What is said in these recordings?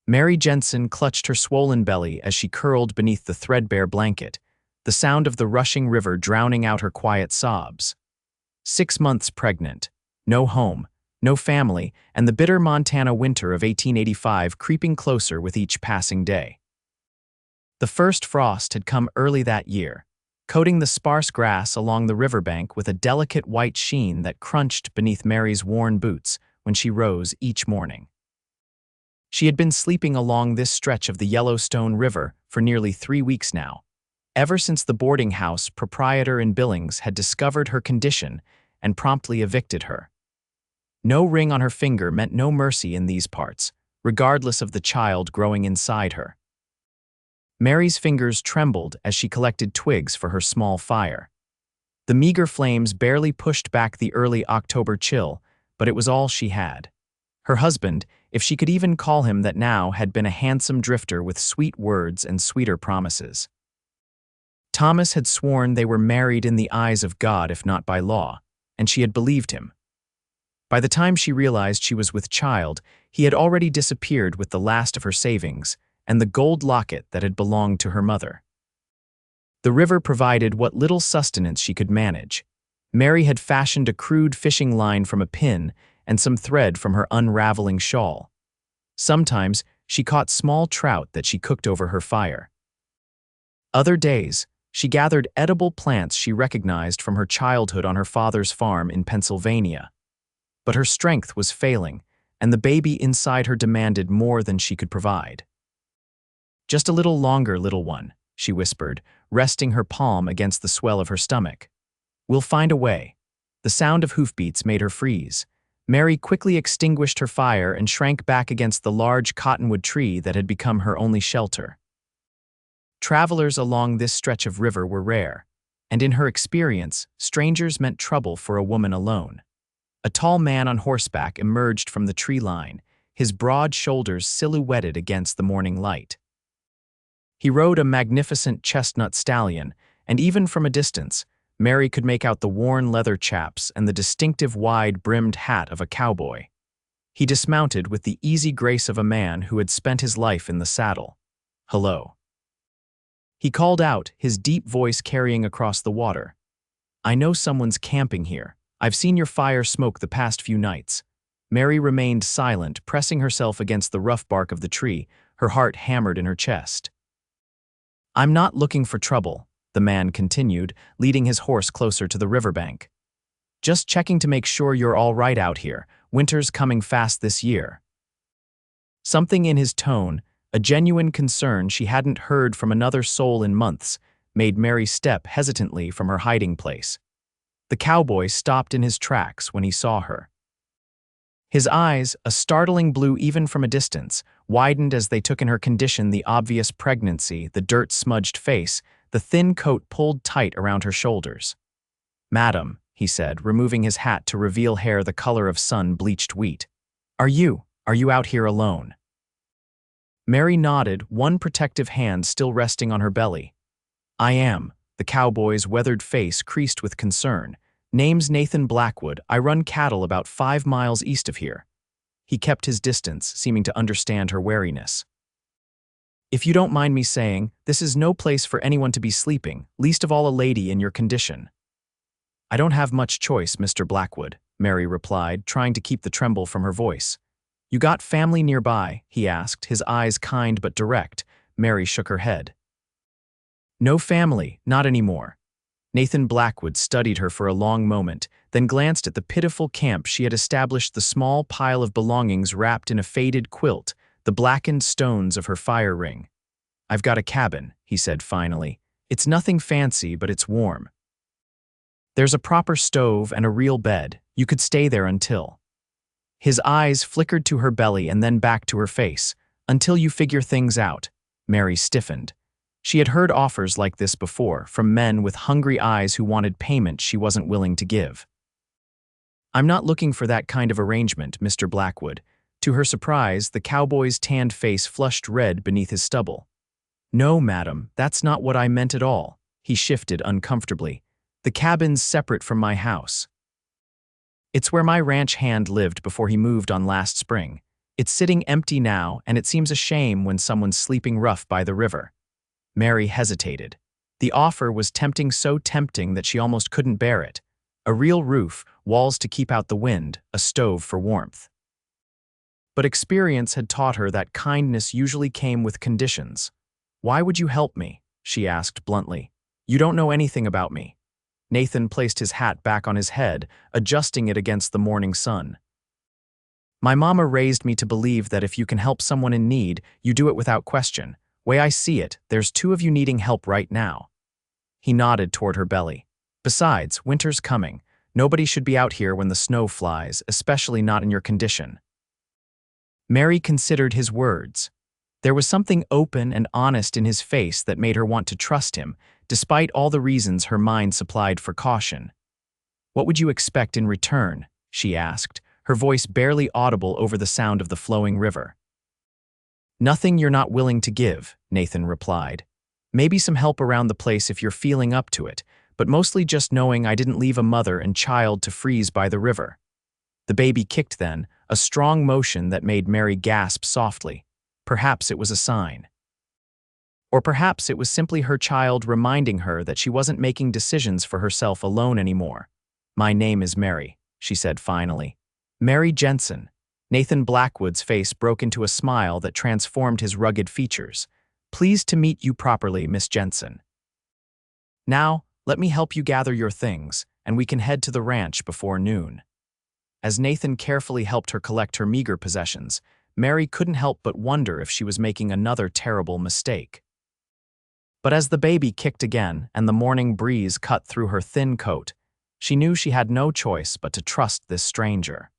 Mary Jensen clutched her swollen belly as she curled beneath the threadbare blanket, the sound of the rushing river drowning out her quiet sobs. 6 months pregnant, no home, no family, and the bitter Montana winter of 1885 creeping closer with each passing day. The first frost had come early that year, coating the sparse grass along the riverbank with a delicate white sheen that crunched beneath Mary's worn boots when she rose each morning. She had been sleeping along this stretch of the Yellowstone River for nearly 3 weeks now, ever since the boarding house proprietor in Billings had discovered her condition and promptly evicted her. No ring on her finger meant no mercy in these parts, regardless of the child growing inside her. Mary's fingers trembled as she collected twigs for her small fire. The meager flames barely pushed back the early October chill, but it was all she had. Her husband, if she could even call him that now, had been a handsome drifter with sweet words and sweeter promises. Thomas had sworn they were married in the eyes of God if not by law, and she had believed him. By the time she realized she was with child, he had already disappeared with the last of her savings and the gold locket that had belonged to her mother. The river provided what little sustenance she could manage. Mary had fashioned a crude fishing line from a pin and some thread from her unraveling shawl. Sometimes she caught small trout that she cooked over her fire. Other days, she gathered edible plants she recognized from her childhood on her father's farm in Pennsylvania. But her strength was failing, and the baby inside her demanded more than she could provide. "Just a little longer, little one," she whispered, resting her palm against the swell of her stomach. "We'll find a way." The sound of hoofbeats made her freeze. Mary quickly extinguished her fire and shrank back against the large cottonwood tree that had become her only shelter. Travelers along this stretch of river were rare, and in her experience, strangers meant trouble for a woman alone. A tall man on horseback emerged from the tree line, his broad shoulders silhouetted against the morning light. He rode a magnificent chestnut stallion, and even from a distance, Mary could make out the worn leather chaps and the distinctive wide-brimmed hat of a cowboy. He dismounted with the easy grace of a man who had spent his life in the saddle. "Hello." He called out, his deep voice carrying across the water. "I know someone's camping here. I've seen your fire smoke the past few nights." Mary remained silent, pressing herself against the rough bark of the tree, her heart hammered in her chest. "I'm not looking for trouble," the man continued, leading his horse closer to the riverbank. "Just checking to make sure you're all right out here. Winter's coming fast this year." Something in his tone, a genuine concern she hadn't heard from another soul in months, made Mary step hesitantly from her hiding place. The cowboy stopped in his tracks when he saw her. His eyes, a startling blue even from a distance, widened as they took in her condition, the obvious pregnancy, the dirt-smudged face, the thin coat pulled tight around her shoulders. "Madam," he said, removing his hat to reveal hair the color of sun-bleached wheat. Are you out here alone?" Mary nodded, one protective hand still resting on her belly. "I am." The cowboy's weathered face creased with concern. "Name's Nathan Blackwood. I run cattle about 5 miles east of here." He kept his distance, seeming to understand her wariness. "If you don't mind me saying, this is no place for anyone to be sleeping, least of all a lady in your condition." "I don't have much choice, Mr. Blackwood," Mary replied, trying to keep the tremble from her voice. "You got family nearby?" he asked, his eyes kind but direct. Mary shook her head. "No family, not anymore." Nathan Blackwood studied her for a long moment, then glanced at the pitiful camp she had established, the small pile of belongings wrapped in a faded quilt, the blackened stones of her fire ring. "I've got a cabin," he said finally. "It's nothing fancy, but it's warm. There's a proper stove and a real bed. You could stay there until—" His eyes flickered to her belly and then back to her face. "Until you figure things out." Mary stiffened. She had heard offers like this before, from men with hungry eyes who wanted payment she wasn't willing to give. "I'm not looking for that kind of arrangement, Mr. Blackwood." To her surprise, the cowboy's tanned face flushed red beneath his stubble. "No, madam, that's not what I meant at all." He shifted uncomfortably. "The cabin's separate from my house. It's where my ranch hand lived before he moved on last spring." It's sitting empty now, and it seems a shame when someone's sleeping rough by the river." Mary hesitated. The offer was tempting, so tempting that she almost couldn't bear it. A real roof, walls to keep out the wind, a stove for warmth. But experience had taught her that kindness usually came with conditions. "Why would you help me?" she asked bluntly. "You don't know anything about me." Nathan placed his hat back on his head, adjusting it against the morning sun. "My mama raised me to believe that if you can help someone in need, you do it without question. Way I see it, there's two of you needing help right now." He nodded toward her belly. "Besides, winter's coming. Nobody should be out here when the snow flies, especially not in your condition." Mary considered his words. There was something open and honest in his face that made her want to trust him, despite all the reasons her mind supplied for caution. "What would you expect in return?" she asked, her voice barely audible over the sound of the flowing river. "Nothing you're not willing to give," Nathan replied. "Maybe some help around the place if you're feeling up to it, but mostly just knowing I didn't leave a mother and child to freeze by the river." The baby kicked then, a strong motion that made Mary gasp softly. Perhaps it was a sign. Or perhaps it was simply her child reminding her that she wasn't making decisions for herself alone anymore. "My name is Mary," she said finally. "Mary Jensen." Nathan Blackwood's face broke into a smile that transformed his rugged features. "Pleased to meet you properly, Miss Jensen. Now, let me help you gather your things, and we can head to the ranch before noon." As Nathan carefully helped her collect her meager possessions, Mary couldn't help but wonder if she was making another terrible mistake. But as the baby kicked again and the morning breeze cut through her thin coat, she knew she had no choice but to trust this stranger.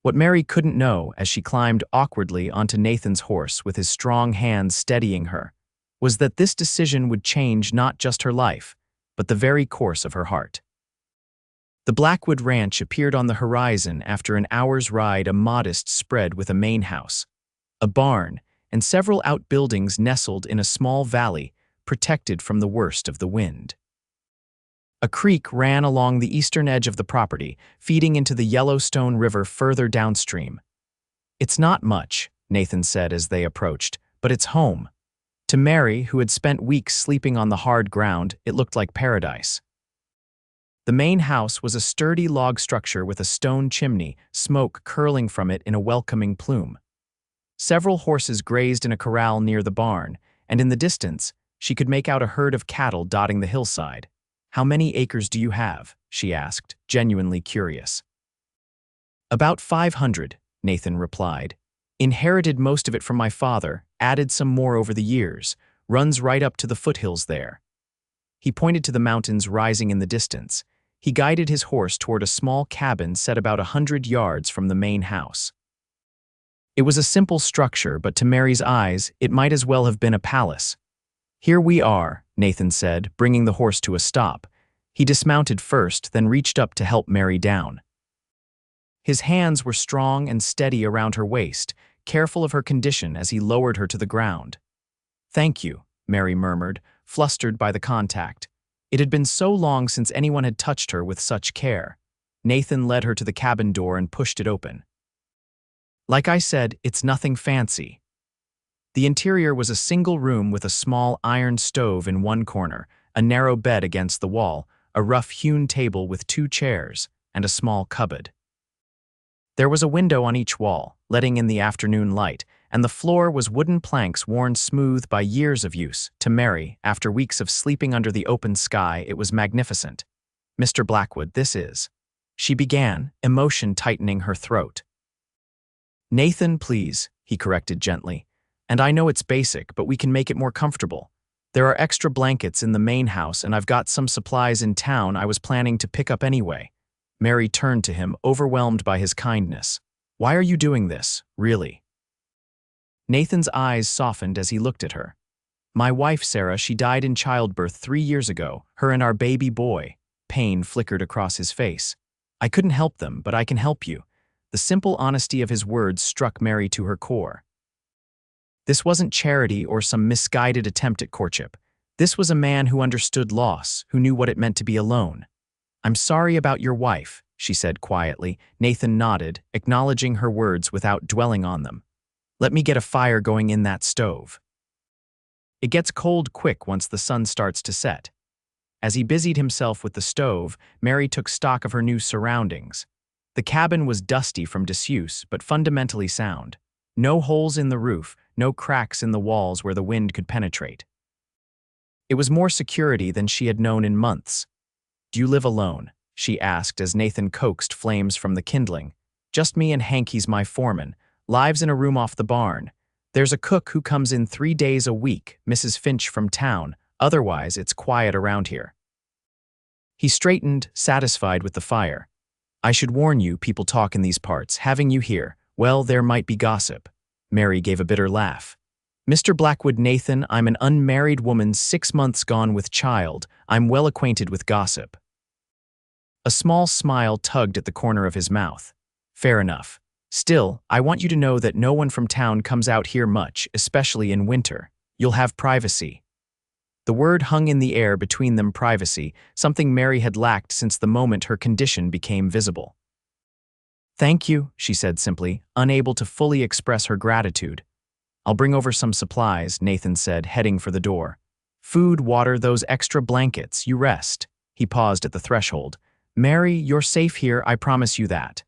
What Mary couldn't know as she climbed awkwardly onto Nathan's horse with his strong hands steadying her was that this decision would change not just her life, but the very course of her heart. The Blackwood Ranch appeared on the horizon after an hour's ride, a modest spread with a main house, a barn, and several outbuildings nestled in a small valley protected from the worst of the wind. A creek ran along the eastern edge of the property, feeding into the Yellowstone River further downstream. "It's not much," Nathan said as they approached, "but it's home." To Mary, who had spent weeks sleeping on the hard ground, it looked like paradise. The main house was a sturdy log structure with a stone chimney, smoke curling from it in a welcoming plume. Several horses grazed in a corral near the barn, and in the distance, she could make out a herd of cattle dotting the hillside. "How many acres do you have?" she asked, genuinely curious. "About 500, Nathan replied. "Inherited most of it from my father, added some more over the years, runs right up to the foothills there." He pointed to the mountains rising in the distance. He guided his horse toward a small cabin set about 100 yards from the main house. It was a simple structure, but to Mary's eyes, it might as well have been a palace. "Here we are," Nathan said, bringing the horse to a stop. He dismounted first, then reached up to help Mary down. His hands were strong and steady around her waist, careful of her condition as he lowered her to the ground. "Thank you," Mary murmured, flustered by the contact. It had been so long since anyone had touched her with such care. Nathan led her to the cabin door and pushed it open. "Like I said, it's nothing fancy." The interior was a single room with a small iron stove in one corner, a narrow bed against the wall, a rough-hewn table with 2 chairs, and a small cupboard. There was a window on each wall, letting in the afternoon light, and the floor was wooden planks worn smooth by years of use. To Mary, after weeks of sleeping under the open sky, it was magnificent. "Mr. Blackwood, this is..." she began, emotion tightening her throat. "Nathan, please," he corrected gently. "And I know it's basic, but we can make it more comfortable. There are extra blankets in the main house, and I've got some supplies in town I was planning to pick up anyway." Mary turned to him, overwhelmed by his kindness. "Why are you doing this, really?" Nathan's eyes softened as he looked at her. "My wife, Sarah, she died in childbirth 3 years ago, her and our baby boy." Pain flickered across his face. "I couldn't help them, but I can help you." The simple honesty of his words struck Mary to her core. This wasn't charity or some misguided attempt at courtship. This was a man who understood loss, who knew what it meant to be alone. "I'm sorry about your wife," she said quietly. Nathan nodded, acknowledging her words without dwelling on them. Let me get a fire going in that stove. It gets cold quick once the sun starts to set. As he busied himself with the stove, Mary took stock of her new surroundings. The cabin was dusty from disuse, but fundamentally sound. No holes in the roof, no cracks in the walls where the wind could penetrate. It was more security than she had known in months. Do you live alone? She asked as Nathan coaxed flames from the kindling. Just me and Hank, he's my foreman. Lives in a room off the barn. There's a cook who comes in 3 days a week, Mrs. Finch from town. Otherwise, it's quiet around here. He straightened, satisfied with the fire. I should warn you, people talk in these parts. Having you here, well, there might be gossip. Mary gave a bitter laugh. Mr. Blackwood, Nathan, I'm an unmarried woman 6 months gone with child. I'm well acquainted with gossip. A small smile tugged at the corner of his mouth. Fair enough. Still, I want you to know that no one from town comes out here much, especially in winter. You'll have privacy. The word hung in the air between them, privacy, something Mary had lacked since the moment her condition became visible. Thank you, she said simply, unable to fully express her gratitude. I'll bring over some supplies, Nathan said, heading for the door. Food, water, those extra blankets, you rest. He paused at the threshold. Mary, you're safe here, I promise you that.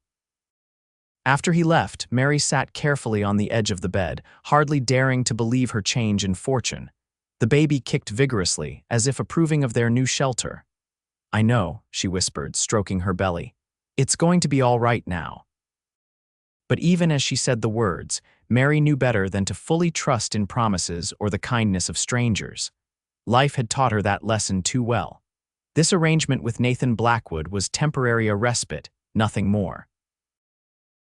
After he left, Mary sat carefully on the edge of the bed, hardly daring to believe her change in fortune. The baby kicked vigorously, as if approving of their new shelter. I know, she whispered, stroking her belly. It's going to be all right now. But even as she said the words, Mary knew better than to fully trust in promises or the kindness of strangers. Life had taught her that lesson too well. This arrangement with Nathan Blackwood was temporary, a respite, nothing more.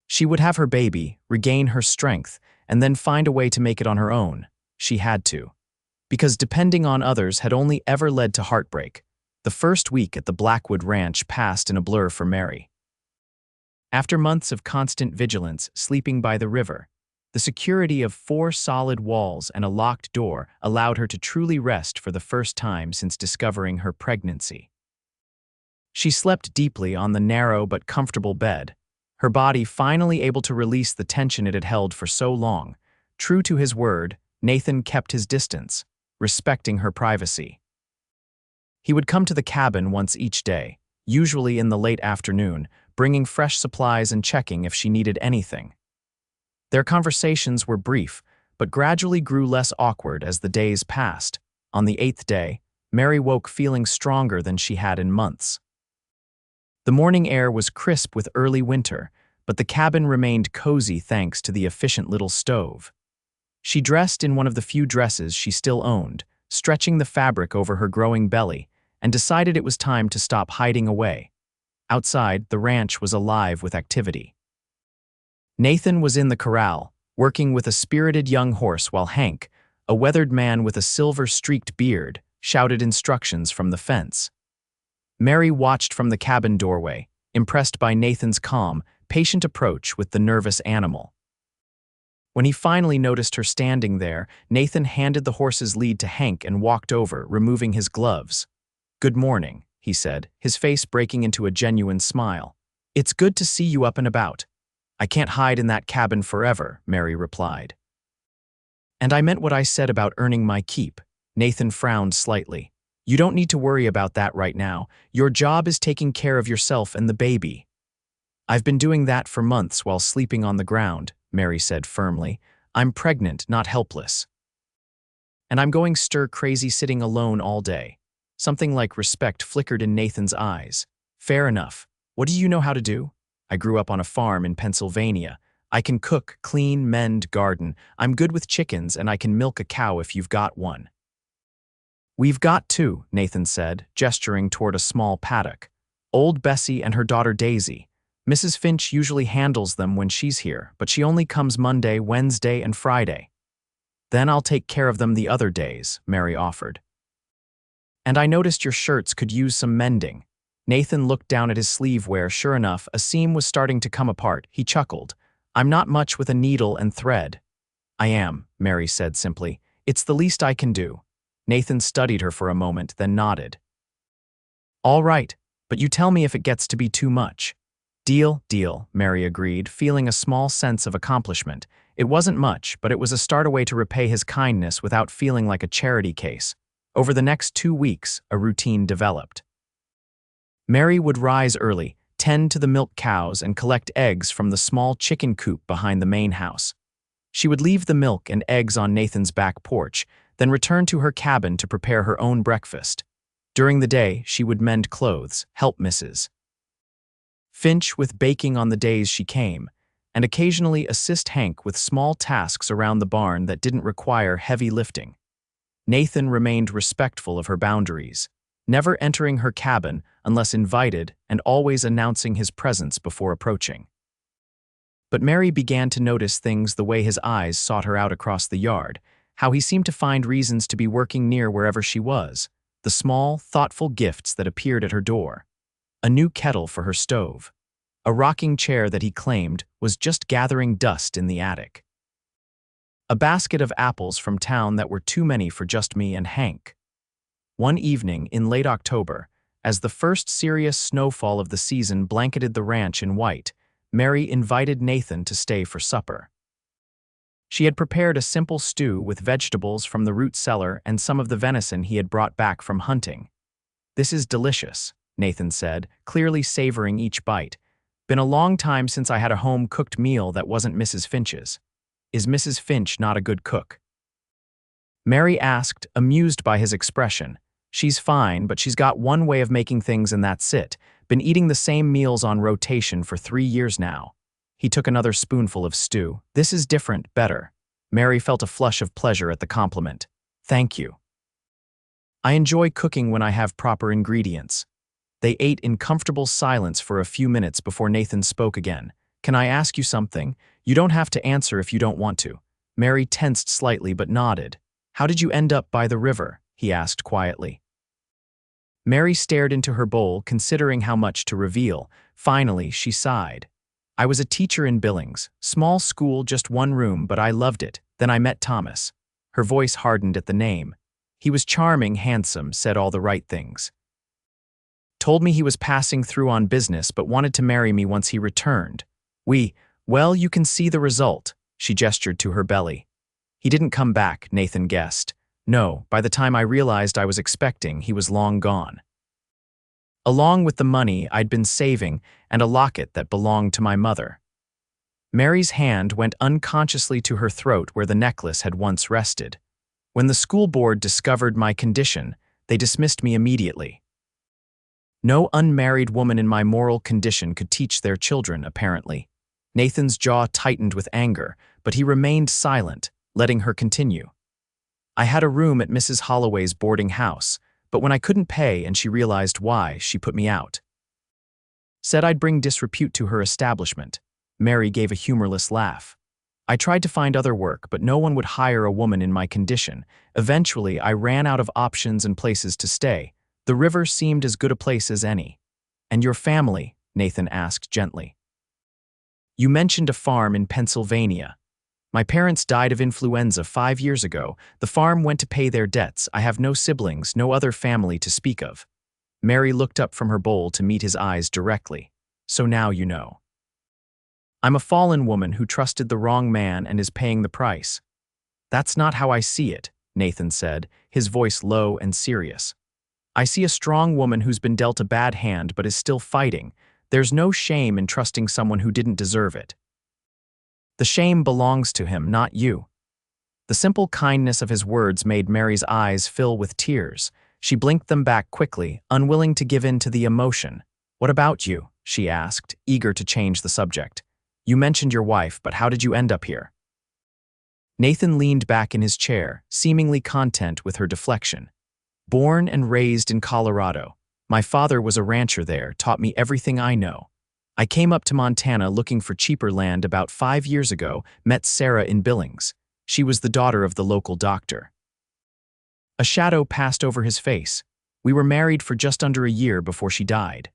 She would have her baby, regain her strength, and then find a way to make it on her own. She had to. Because depending on others had only ever led to heartbreak. The first week at the Blackwood Ranch passed in a blur for Mary. After months of constant vigilance, sleeping by the river, the security of 4 solid walls and a locked door allowed her to truly rest for the first time since discovering her pregnancy. She slept deeply on the narrow but comfortable bed, her body finally able to release the tension it had held for so long. True to his word, Nathan kept his distance, respecting her privacy. He would come to the cabin once each day, usually in the late afternoon, bringing fresh supplies and checking if she needed anything. Their conversations were brief, but gradually grew less awkward as the days passed. On the 8th day, Mary woke feeling stronger than she had in months. The morning air was crisp with early winter, but the cabin remained cozy thanks to the efficient little stove. She dressed in one of the few dresses she still owned, stretching the fabric over her growing belly, and decided it was time to stop hiding away. Outside, the ranch was alive with activity. Nathan was in the corral, working with a spirited young horse while Hank, a weathered man with a silver-streaked beard, shouted instructions from the fence. Mary watched from the cabin doorway, impressed by Nathan's calm, patient approach with the nervous animal. When he finally noticed her standing there, Nathan handed the horse's lead to Hank and walked over, removing his gloves. Good morning, he said, his face breaking into a genuine smile. It's good to see you up and about. I can't hide in that cabin forever, Mary replied. And I meant what I said about earning my keep. Nathan frowned slightly. You don't need to worry about that right now. Your job is taking care of yourself and the baby. I've been doing that for months while sleeping on the ground, Mary said firmly. I'm pregnant, not helpless. And I'm going stir-crazy sitting alone all day. Something like respect flickered in Nathan's eyes. Fair enough. What do you know how to do? I grew up on a farm in Pennsylvania. I can cook, clean, mend, garden. I'm good with chickens and I can milk a cow if you've got one. We've got 2, Nathan said, gesturing toward a small paddock. Old Bessie and her daughter Daisy. Mrs. Finch usually handles them when she's here, but she only comes Monday, Wednesday, and Friday. Then I'll take care of them the other days, Mary offered. And I noticed your shirts could use some mending. Nathan looked down at his sleeve where, sure enough, a seam was starting to come apart. He chuckled. I'm not much with a needle and thread. I am, Mary said simply. It's the least I can do. Nathan studied her for a moment, then nodded. All right, but you tell me if it gets to be too much. Deal, deal, Mary agreed, feeling a small sense of accomplishment. It wasn't much, but it was a startaway to repay his kindness without feeling like a charity case. Over the next 2 weeks, a routine developed. Mary would rise early, tend to the milk cows, and collect eggs from the small chicken coop behind the main house. She would leave the milk and eggs on Nathan's back porch, then return to her cabin to prepare her own breakfast. During the day, she would mend clothes, help Mrs. Finch with baking on the days she came, and occasionally assist Hank with small tasks around the barn that didn't require heavy lifting. Nathan remained respectful of her boundaries, never entering her cabin unless invited and always announcing his presence before approaching. But Mary began to notice things: the way his eyes sought her out across the yard, how he seemed to find reasons to be working near wherever she was, the small, thoughtful gifts that appeared at her door. A new kettle for her stove. A rocking chair that he claimed was just gathering dust in the attic. A basket of apples from town that were too many for just me and Hank. One evening in late October, as the first serious snowfall of the season blanketed the ranch in white, Mary invited Nathan to stay for supper. She had prepared a simple stew with vegetables from the root cellar and some of the venison he had brought back from hunting. "This is delicious," Nathan said, clearly savoring each bite. "Been a long time since I had a home-cooked meal that wasn't Mrs. Finch's. Is Mrs. Finch not a good cook?" Mary asked, amused by his expression. "She's fine, but she's got one way of making things and that's it. Been eating the same meals on rotation for 3 years now." He took another spoonful of stew. "This is different, better." Mary felt a flush of pleasure at the compliment. "Thank you. I enjoy cooking when I have proper ingredients." They ate in comfortable silence for a few minutes before Nathan spoke again. "Can I ask you something? You don't have to answer if you don't want to." Mary tensed slightly but nodded. "How did you end up by the river?" he asked quietly. Mary stared into her bowl, considering how much to reveal. Finally, she sighed. "I was a teacher in Billings. Small school, just one room, but I loved it. Then I met Thomas." Her voice hardened at the name. "He was charming, handsome, said all the right things. Told me he was passing through on business but wanted to marry me once he returned. Well, you can see the result." She gestured to her belly. "He didn't come back," Nathan guessed. "No, by the time I realized I was expecting, he was long gone. Along with the money I'd been saving and a locket that belonged to my mother." Mary's hand went unconsciously to her throat where the necklace had once rested. "When the school board discovered my condition, they dismissed me immediately. No unmarried woman in my moral condition could teach their children, apparently." Nathan's jaw tightened with anger, but he remained silent, letting her continue. "I had a room at Mrs. Holloway's boarding house, but when I couldn't pay and she realized why, she put me out. Said I'd bring disrepute to her establishment." Mary gave a humorless laugh. "I tried to find other work, but no one would hire a woman in my condition. Eventually, I ran out of options and places to stay. The river seemed as good a place as any." "And your family?" Nathan asked gently. "You mentioned a farm in Pennsylvania. My parents died of influenza 5 years ago. The farm went to pay their debts. I have no siblings, no other family to speak of." Mary looked up from her bowl to meet his eyes directly. "So now you know. I'm a fallen woman who trusted the wrong man and is paying the price." "That's not how I see it," Nathan said, his voice low and serious. "I see a strong woman who's been dealt a bad hand but is still fighting. There's no shame in trusting someone who didn't deserve it. The shame belongs to him, not you." The simple kindness of his words made Mary's eyes fill with tears. She blinked them back quickly, unwilling to give in to the emotion. "What about you?" she asked, eager to change the subject. "You mentioned your wife, but how did you end up here?" Nathan leaned back in his chair, seemingly content with her deflection. "Born and raised in Colorado. My father was a rancher there, taught me everything I know. I came up to Montana looking for cheaper land about 5 years ago, met Sarah in Billings. She was the daughter of the local doctor." A shadow passed over his face. "We were married for just under a year before she died."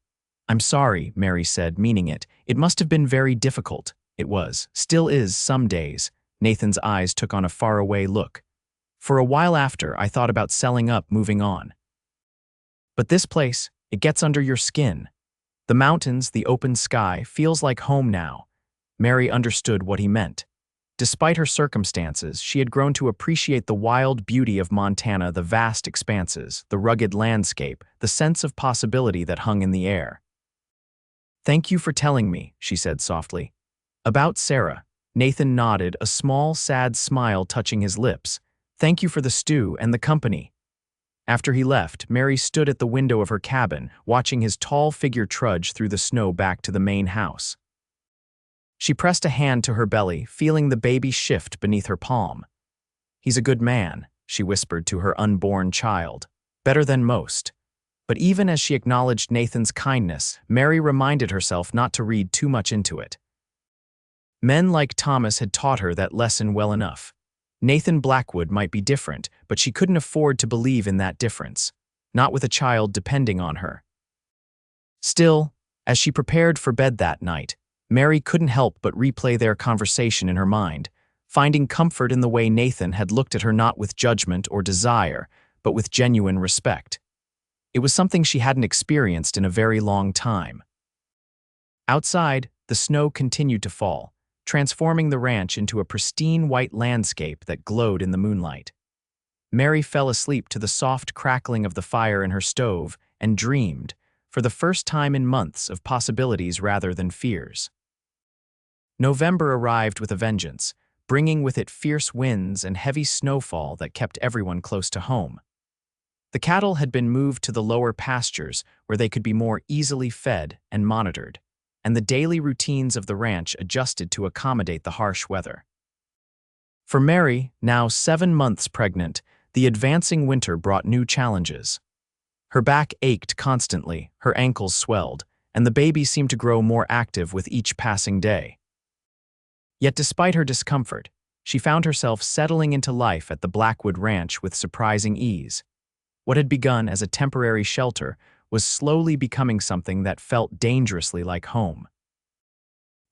"I'm sorry," Mary said, meaning it. "It must have been very difficult." "It was. Still is some days." Nathan's eyes took on a faraway look. "For a while after, I thought about selling up, moving on. But this place, it gets under your skin." The mountains, the open sky, feels like home now. Mary understood what he meant. Despite her circumstances, she had grown to appreciate the wild beauty of Montana, the vast expanses, the rugged landscape, the sense of possibility that hung in the air. "Thank you for telling me," she said softly. "About Sarah." Nathan nodded, a small, sad smile touching his lips. "Thank you for the stew and the company." After he left, Mary stood at the window of her cabin, watching his tall figure trudge through the snow back to the main house. She pressed a hand to her belly, feeling the baby shift beneath her palm. "He's a good man," she whispered to her unborn child. "Better than most." But even as she acknowledged Nathan's kindness, Mary reminded herself not to read too much into it. Men like Thomas had taught her that lesson well enough. Nathan Blackwood might be different, but she couldn't afford to believe in that difference, not with a child depending on her. Still, as she prepared for bed that night, Mary couldn't help but replay their conversation in her mind, finding comfort in the way Nathan had looked at her not with judgment or desire, but with genuine respect. It was something she hadn't experienced in a very long time. Outside, the snow continued to fall, transforming the ranch into a pristine white landscape that glowed in the moonlight. Mary fell asleep to the soft crackling of the fire in her stove and dreamed, for the first time in months, of possibilities rather than fears. November arrived with a vengeance, bringing with it fierce winds and heavy snowfall that kept everyone close to home. The cattle had been moved to the lower pastures where they could be more easily fed and monitored, and the daily routines of the ranch adjusted to accommodate the harsh weather. For Mary, now 7 months pregnant, the advancing winter brought new challenges. Her back ached constantly, her ankles swelled, and the baby seemed to grow more active with each passing day. Yet despite her discomfort, she found herself settling into life at the Blackwood Ranch with surprising ease. What had begun as a temporary shelter was slowly becoming something that felt dangerously like home.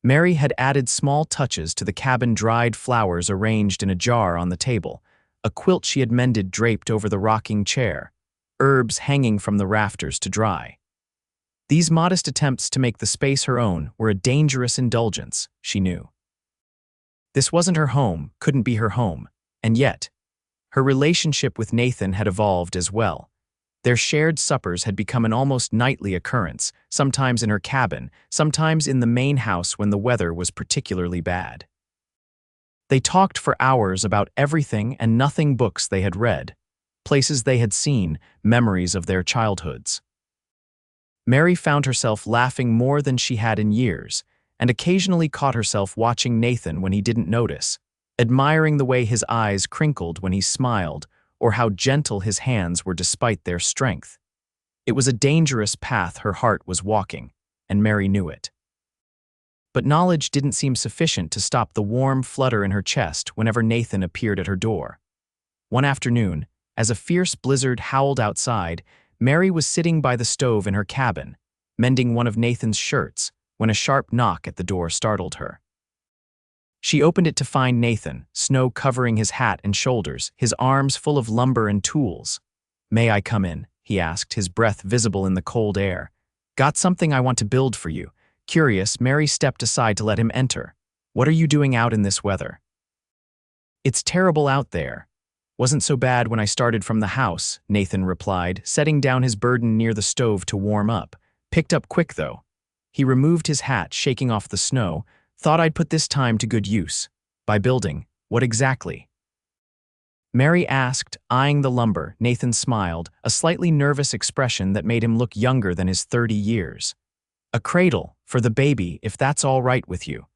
Mary had added small touches to the cabin: dried flowers arranged in a jar on the table, a quilt she had mended draped over the rocking chair, herbs hanging from the rafters to dry. These modest attempts to make the space her own were a dangerous indulgence, she knew. This wasn't her home, couldn't be her home, and yet, her relationship with Nathan had evolved as well. Their shared suppers had become an almost nightly occurrence, sometimes in her cabin, sometimes in the main house when the weather was particularly bad. They talked for hours about everything and nothing: books they had read, places they had seen, memories of their childhoods. Mary found herself laughing more than she had in years, and occasionally caught herself watching Nathan when he didn't notice, admiring the way his eyes crinkled when he smiled, or how gentle his hands were despite their strength. It was a dangerous path her heart was walking, and Mary knew it. But knowledge didn't seem sufficient to stop the warm flutter in her chest whenever Nathan appeared at her door. One afternoon, as a fierce blizzard howled outside, Mary was sitting by the stove in her cabin, mending one of Nathan's shirts, when a sharp knock at the door startled her. She opened it to find Nathan, snow covering his hat and shoulders, his arms full of lumber and tools. "May I come in?" he asked, his breath visible in the cold air. "Got something I want to build for you." Curious, Mary stepped aside to let him enter. "What are you doing out in this weather?" "It's terrible out there. Wasn't so bad when I started from the house," Nathan replied, setting down his burden near the stove to warm up. "Picked up quick, though." He removed his hat, shaking off the snow. "Thought I'd put this time to good use." "By building, what exactly?" Mary asked, eyeing the lumber. Nathan smiled, a slightly nervous expression that made him look younger than his 30 years. "A cradle, for the baby, if that's all right with you."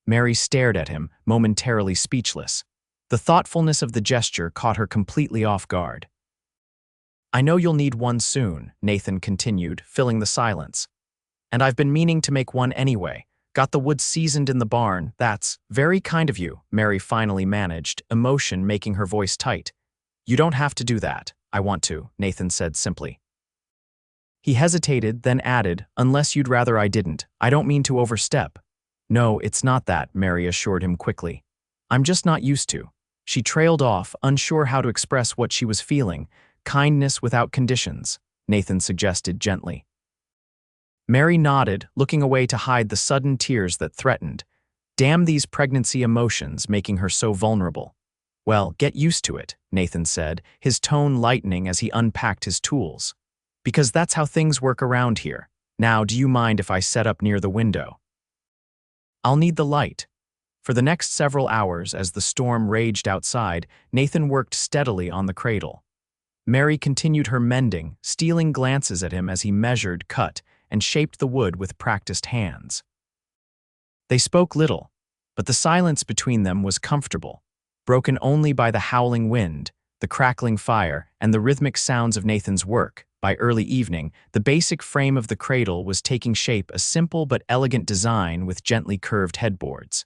Mary stared at him, momentarily speechless. The thoughtfulness of the gesture caught her completely off guard. "I know you'll need one soon," Nathan continued, filling the silence. "And I've been meaning to make one anyway. Got the wood seasoned in the barn." "That's very kind of you," Mary finally managed, emotion making her voice tight. "You don't have to do that. I want to," Nathan said simply. He hesitated, then added, "Unless you'd rather I didn't. I don't mean to overstep." "No, it's not that," Mary assured him quickly. "I'm just not used to." She trailed off, unsure how to express what she was feeling. "Kindness without conditions," Nathan suggested gently. Mary nodded, looking away to hide the sudden tears that threatened. Damn these pregnancy emotions making her so vulnerable. Well, get used to it, Nathan said, his tone lightening as he unpacked his tools. Because that's how things work around here. Now, do you mind if I set up near the window? I'll need the light. For the next several hours, as the storm raged outside, Nathan worked steadily on the cradle. Mary continued her mending, stealing glances at him as he measured, cut, and shaped the wood with practiced hands. They spoke little, but the silence between them was comfortable, broken only by the howling wind, the crackling fire, and the rhythmic sounds of Nathan's work. By early evening, the basic frame of the cradle was taking shape, a simple but elegant design with gently curved headboards.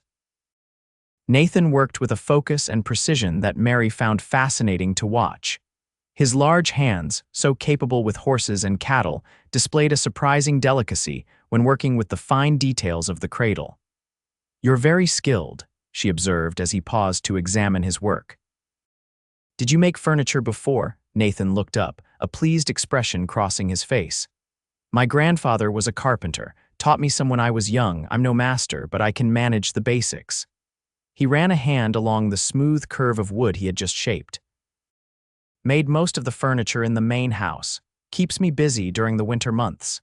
Nathan worked with a focus and precision that Mary found fascinating to watch. His large hands, so capable with horses and cattle, displayed a surprising delicacy when working with the fine details of the cradle. "You're very skilled," she observed as he paused to examine his work. "Did you make furniture before?" Nathan looked up, a pleased expression crossing his face. "My grandfather was a carpenter, taught me some when I was young. I'm no master, but I can manage the basics." He ran a hand along the smooth curve of wood he had just shaped. "Made most of the furniture in the main house. Keeps me busy during the winter months."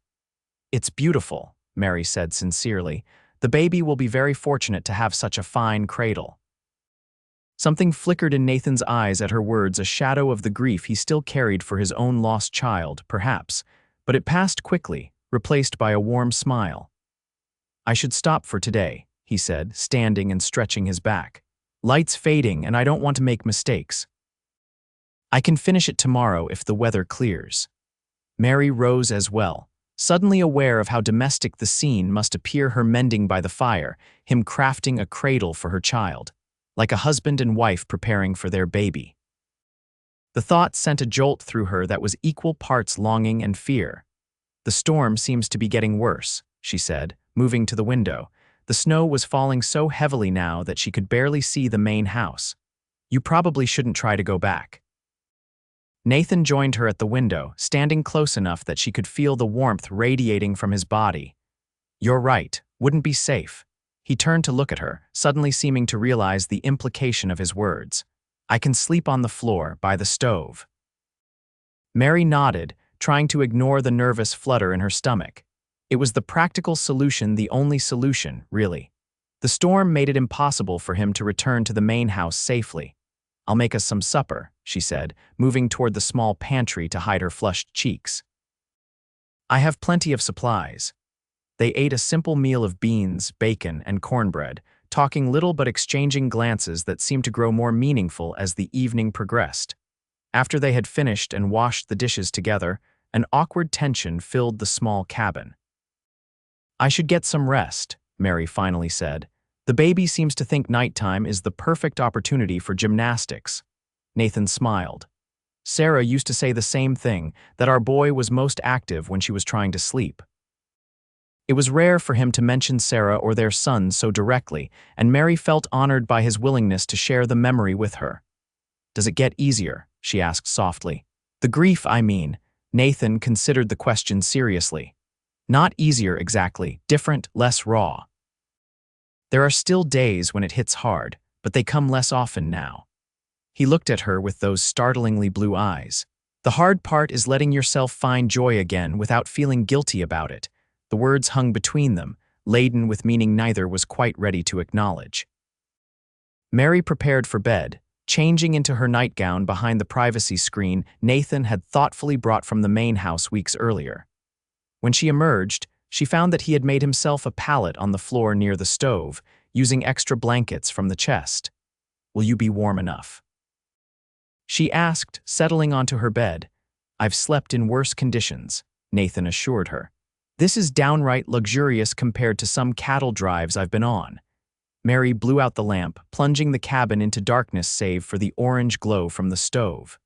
"It's beautiful," Mary said sincerely. "The baby will be very fortunate to have such a fine cradle." Something flickered in Nathan's eyes at her words, a shadow of the grief he still carried for his own lost child, perhaps, but it passed quickly, replaced by a warm smile. "I should stop for today," he said, standing and stretching his back. "Light's fading and I don't want to make mistakes. I can finish it tomorrow if the weather clears." Mary rose as well, suddenly aware of how domestic the scene must appear, her mending by the fire, him crafting a cradle for her child, like a husband and wife preparing for their baby. The thought sent a jolt through her that was equal parts longing and fear. "The storm seems to be getting worse," she said, moving to the window. The snow was falling so heavily now that she could barely see the main house. "You probably shouldn't try to go back." Nathan joined her at the window, standing close enough that she could feel the warmth radiating from his body. "You're right, wouldn't be safe." He turned to look at her, suddenly seeming to realize the implication of his words. "I can sleep on the floor, by the stove." Mary nodded, trying to ignore the nervous flutter in her stomach. It was the practical solution, the only solution, really. The storm made it impossible for him to return to the main house safely. "I'll make us some supper," she said, moving toward the small pantry to hide her flushed cheeks. "I have plenty of supplies." They ate a simple meal of beans, bacon, and cornbread, talking little but exchanging glances that seemed to grow more meaningful as the evening progressed. After they had finished and washed the dishes together, an awkward tension filled the small cabin. "I should get some rest," Mary finally said. "The baby seems to think nighttime is the perfect opportunity for gymnastics." Nathan smiled. "Sarah used to say the same thing, that our boy was most active when she was trying to sleep." It was rare for him to mention Sarah or their son so directly, and Mary felt honored by his willingness to share the memory with her. "Does it get easier?" she asked softly. "The grief, I mean." Nathan considered the question seriously. "Not easier exactly, different, less raw. There are still days when it hits hard, but they come less often now." He looked at her with those startlingly blue eyes. "The hard part is letting yourself find joy again without feeling guilty about it." The words hung between them, laden with meaning neither was quite ready to acknowledge. Mary prepared for bed, changing into her nightgown behind the privacy screen Nathan had thoughtfully brought from the main house weeks earlier. When she emerged, she found that he had made himself a pallet on the floor near the stove, using extra blankets from the chest. "Will you be warm enough?" she asked, settling onto her bed. "I've slept in worse conditions," Nathan assured her. "This is downright luxurious compared to some cattle drives I've been on." Mary blew out the lamp, plunging the cabin into darkness save for the orange glow from the stove.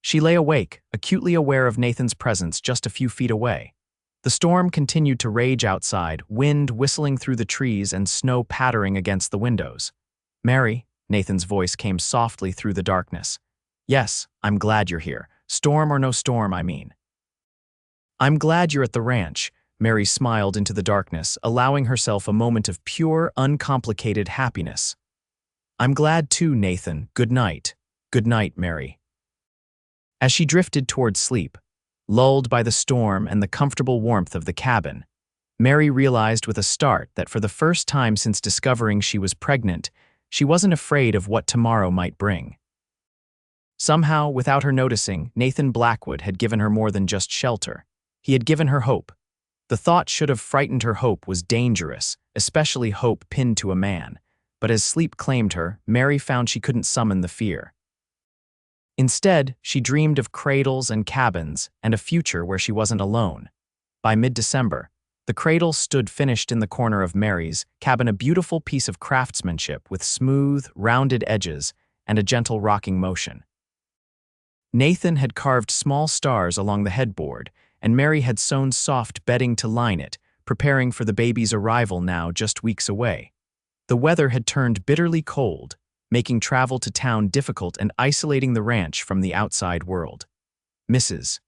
She lay awake, acutely aware of Nathan's presence just a few feet away. The storm continued to rage outside, wind whistling through the trees and snow pattering against the windows. "Mary," Nathan's voice came softly through the darkness. "Yes, I'm glad you're here. Storm or no storm, I mean." "I'm glad you're at the ranch," Mary smiled into the darkness, allowing herself a moment of pure, uncomplicated happiness. I'm glad too, Nathan. Good night. Good night, Mary. As she drifted toward sleep, lulled by the storm and the comfortable warmth of the cabin, Mary realized with a start that for the first time since discovering she was pregnant, she wasn't afraid of what tomorrow might bring. Somehow, without her noticing, Nathan Blackwood had given her more than just shelter. He had given her hope. The thought should have frightened her. Hope was dangerous, especially hope pinned to a man. But as sleep claimed her, Mary found she couldn't summon the fear. Instead, she dreamed of cradles and cabins and a future where she wasn't alone. By mid-December, the cradle stood finished in the corner of Mary's cabin, a beautiful piece of craftsmanship with smooth, rounded edges and a gentle rocking motion. Nathan had carved small stars along the headboard, and Mary had sewn soft bedding to line it, preparing for the baby's arrival now just weeks away. The weather had turned bitterly cold, making travel to town difficult and isolating the ranch from the outside world. Mrs.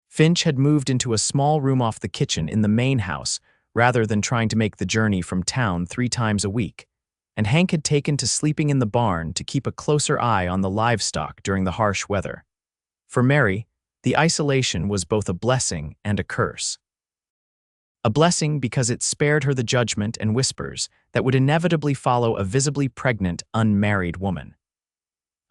Finch had moved into a small room off the kitchen in the main house rather than trying to make the journey from town 3 times a week, and Hank had taken to sleeping in the barn to keep a closer eye on the livestock during the harsh weather. For Mary, the isolation was both a blessing and a curse. A blessing because it spared her the judgment and whispers that would inevitably follow a visibly pregnant, unmarried woman.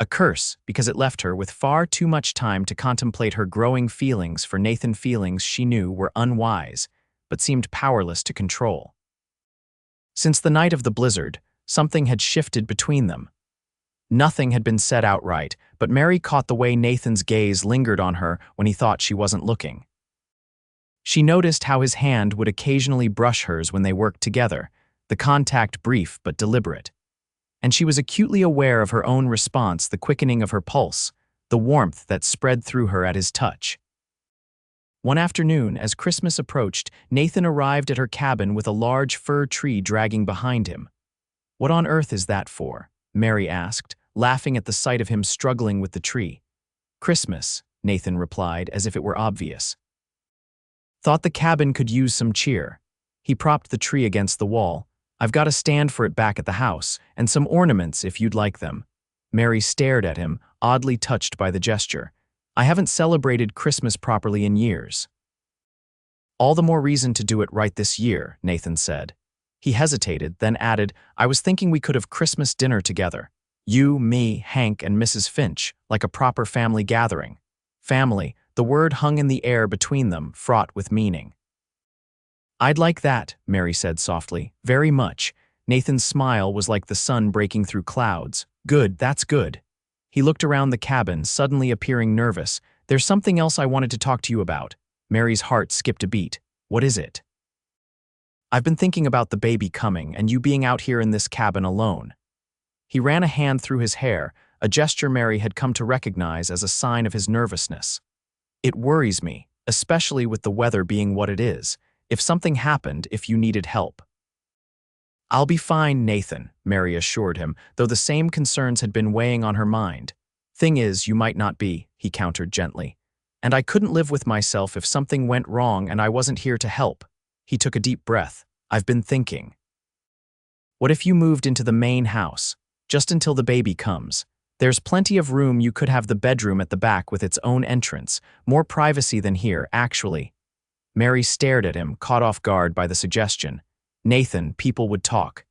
A curse because it left her with far too much time to contemplate her growing feelings for Nathan, feelings she knew were unwise, but seemed powerless to control. Since the night of the blizzard, something had shifted between them. Nothing had been said outright, but Mary caught the way Nathan's gaze lingered on her when he thought she wasn't looking. She noticed how his hand would occasionally brush hers when they worked together, the contact brief but deliberate. And she was acutely aware of her own response, the quickening of her pulse, the warmth that spread through her at his touch. One afternoon, as Christmas approached, Nathan arrived at her cabin with a large fir tree dragging behind him. "What on earth is that for?" Mary asked, laughing at the sight of him struggling with the tree. "Christmas," Nathan replied, as if it were obvious. "Thought the cabin could use some cheer." He propped the tree against the wall. "I've got a stand for it back at the house, and some ornaments if you'd like them." Mary stared at him, oddly touched by the gesture. "I haven't celebrated Christmas properly in years." "All the more reason to do it right this year," Nathan said. He hesitated, then added, "I was thinking we could have Christmas dinner together. You, me, Hank, and Mrs. Finch, like a proper family gathering." Family, the word hung in the air between them, fraught with meaning. "I'd like that," Mary said softly. "Very much." Nathan's smile was like the sun breaking through clouds. "Good, that's good." He looked around the cabin, suddenly appearing nervous. "There's something else I wanted to talk to you about." Mary's heart skipped a beat. "What is it?" "I've been thinking about the baby coming and you being out here in this cabin alone." He ran a hand through his hair, a gesture Mary had come to recognize as a sign of his nervousness. "It worries me, especially with the weather being what it is. If something happened, if you needed help." "I'll be fine, Nathan," Mary assured him, though the same concerns had been weighing on her mind. "Thing is, you might not be," he countered gently. "And I couldn't live with myself if something went wrong and I wasn't here to help." He took a deep breath. "I've been thinking. What if you moved into the main house, just until the baby comes? There's plenty of room. You could have the bedroom at the back with its own entrance, more privacy than here, actually." Mary stared at him, caught off guard by the suggestion. "Nathan, people would talk."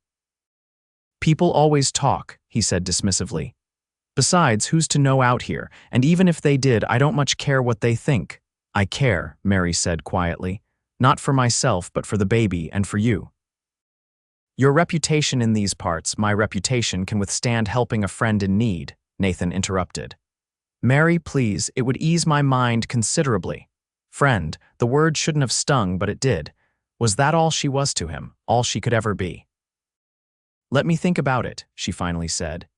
"People always talk," he said dismissively. "Besides, who's to know out here? And even if they did, I don't much care what they think." "I care," Mary said quietly. "Not for myself, but for the baby and for you. Your reputation in these parts, my reputation, can withstand helping a friend in need," Nathan interrupted. "Mary, please, it would ease my mind considerably." Friend, the word shouldn't have stung, but it did. Was that all she was to him, all she could ever be? "Let me think about it," she finally said.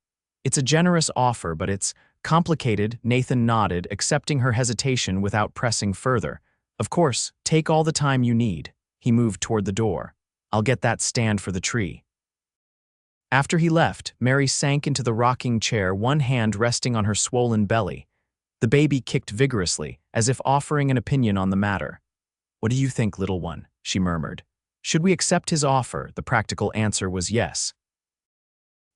"It's a generous offer, but it's complicated." Nathan nodded, accepting her hesitation without pressing further. "Of course, take all the time you need." He moved toward the door. "I'll get that stand for the tree." After he left, Mary sank into the rocking chair, one hand resting on her swollen belly. The baby kicked vigorously, as if offering an opinion on the matter. "What do you think, little one?" she murmured. Should we accept his offer? The practical answer was yes.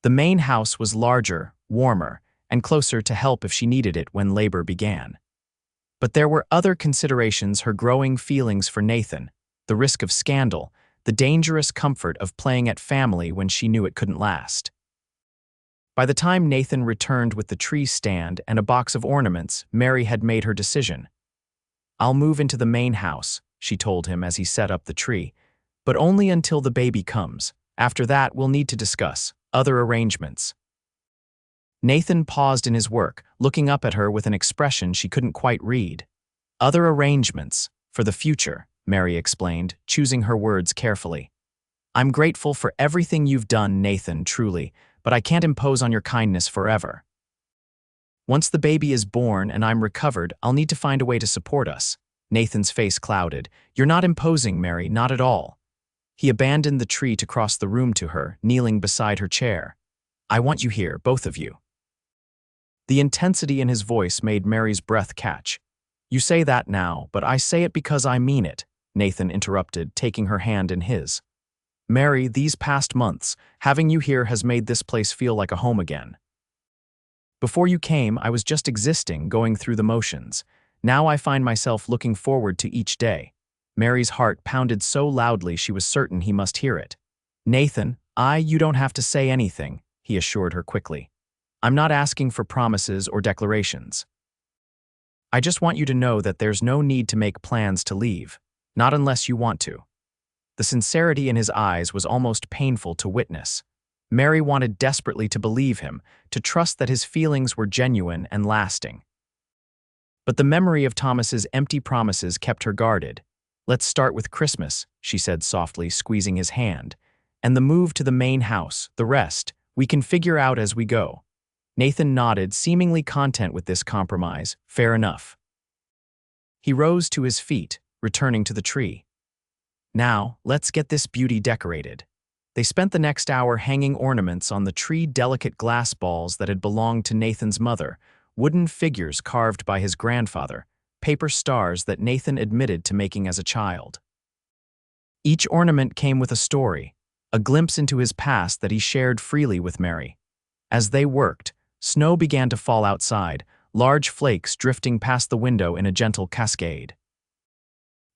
The main house was larger, warmer, and closer to help if she needed it when labor began. But there were other considerations: her growing feelings for Nathan, the risk of scandal, the dangerous comfort of playing at family when she knew it couldn't last. By the time Nathan returned with the tree stand and a box of ornaments, Mary had made her decision. "I'll move into the main house," she told him as he set up the tree, "but only until the baby comes. After that, we'll need to discuss other arrangements." Nathan paused in his work, looking up at her with an expression she couldn't quite read. "Other arrangements, for the future," Mary explained, choosing her words carefully. "I'm grateful for everything you've done, Nathan, truly, but I can't impose on your kindness forever. Once the baby is born and I'm recovered, I'll need to find a way to support us." Nathan's face clouded. "You're not imposing, Mary, not at all." He abandoned the tree to cross the room to her, kneeling beside her chair. "I want you here, both of you." The intensity in his voice made Mary's breath catch. "You say that now, but I say it because I mean it," Nathan interrupted, taking her hand in his. "Mary, these past months, having you here has made this place feel like a home again. Before you came, I was just existing, going through the motions. Now I find myself looking forward to each day." Mary's heart pounded so loudly she was certain he must hear it. "Nathan, you don't have to say anything," he assured her quickly. "I'm not asking for promises or declarations. I just want you to know that there's no need to make plans to leave, not unless you want to." The sincerity in his eyes was almost painful to witness. Mary wanted desperately to believe him, to trust that his feelings were genuine and lasting. But the memory of Thomas's empty promises kept her guarded. "Let's start with Christmas," she said softly, squeezing his hand. "And the move to the main house, the rest, we can figure out as we go." Nathan nodded, seemingly content with this compromise. Fair enough. He rose to his feet, returning to the tree. "Now, let's get this beauty decorated." They spent the next hour hanging ornaments on the tree, delicate glass balls that had belonged to Nathan's mother, wooden figures carved by his grandfather, paper stars that Nathan admitted to making as a child. Each ornament came with a story, a glimpse into his past that he shared freely with Mary. As they worked, snow began to fall outside, large flakes drifting past the window in a gentle cascade.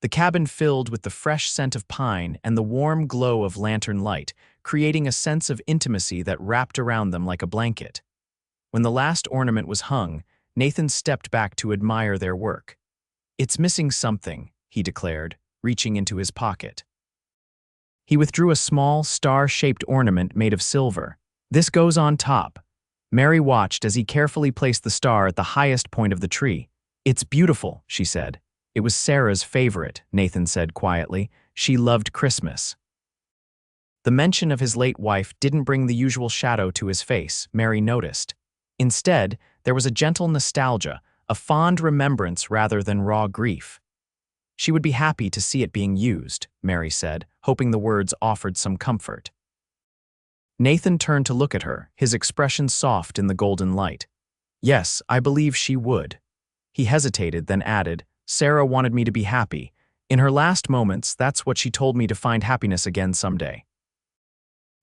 The cabin filled with the fresh scent of pine and the warm glow of lantern light, creating a sense of intimacy that wrapped around them like a blanket. When the last ornament was hung, Nathan stepped back to admire their work. "It's missing something," he declared, reaching into his pocket. He withdrew a small, star-shaped ornament made of silver. "This goes on top." Mary watched as he carefully placed the star at the highest point of the tree. "It's beautiful," she said. "It was Sarah's favorite," Nathan said quietly. "She loved Christmas." The mention of his late wife didn't bring the usual shadow to his face, Mary noticed. Instead, there was a gentle nostalgia, a fond remembrance rather than raw grief. She would be happy to see it being used, Mary said, hoping the words offered some comfort. Nathan turned to look at her, his expression soft in the golden light. "Yes, I believe she would." He hesitated, then added, "Sarah wanted me to be happy. In her last moments, that's what she told me, to find happiness again someday."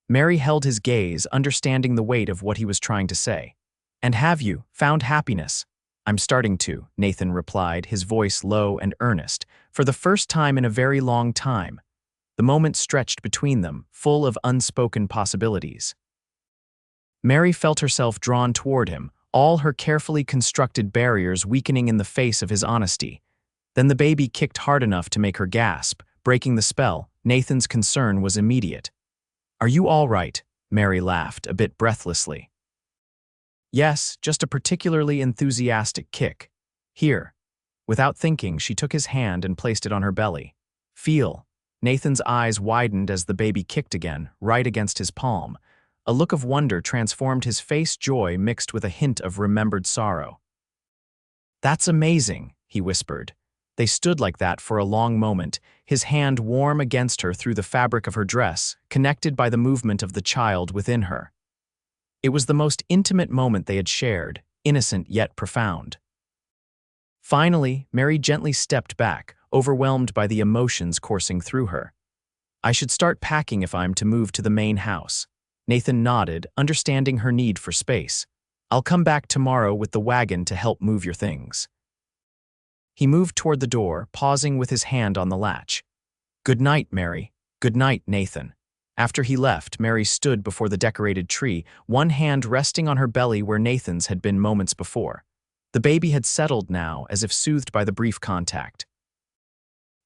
Mary held his gaze, understanding the weight of what he was trying to say. "And have you found happiness?" "I'm starting to," Nathan replied, his voice low and earnest, "for the first time in a very long time." The moment stretched between them, full of unspoken possibilities. Mary felt herself drawn toward him, all her carefully constructed barriers weakening in the face of his honesty. Then the baby kicked hard enough to make her gasp, breaking the spell. Nathan's concern was immediate. "Are you all right?" Mary laughed, a bit breathlessly. "Yes, just a particularly enthusiastic kick. Here." Without thinking, she took his hand and placed it on her belly. "Feel." Nathan's eyes widened as the baby kicked again, right against his palm. A look of wonder transformed his face, joy mixed with a hint of remembered sorrow. "That's amazing," he whispered. They stood like that for a long moment, his hand warm against her through the fabric of her dress, connected by the movement of the child within her. It was the most intimate moment they had shared, innocent yet profound. Finally, Mary gently stepped back, overwhelmed by the emotions coursing through her. I should start packing if I'm to move to the main house. Nathan nodded, understanding her need for space. I'll come back tomorrow with the wagon to help move your things. He moved toward the door, pausing with his hand on the latch. Good night, Mary. Good night, Nathan. After he left, Mary stood before the decorated tree, one hand resting on her belly where Nathan's had been moments before. The baby had settled now, as if soothed by the brief contact.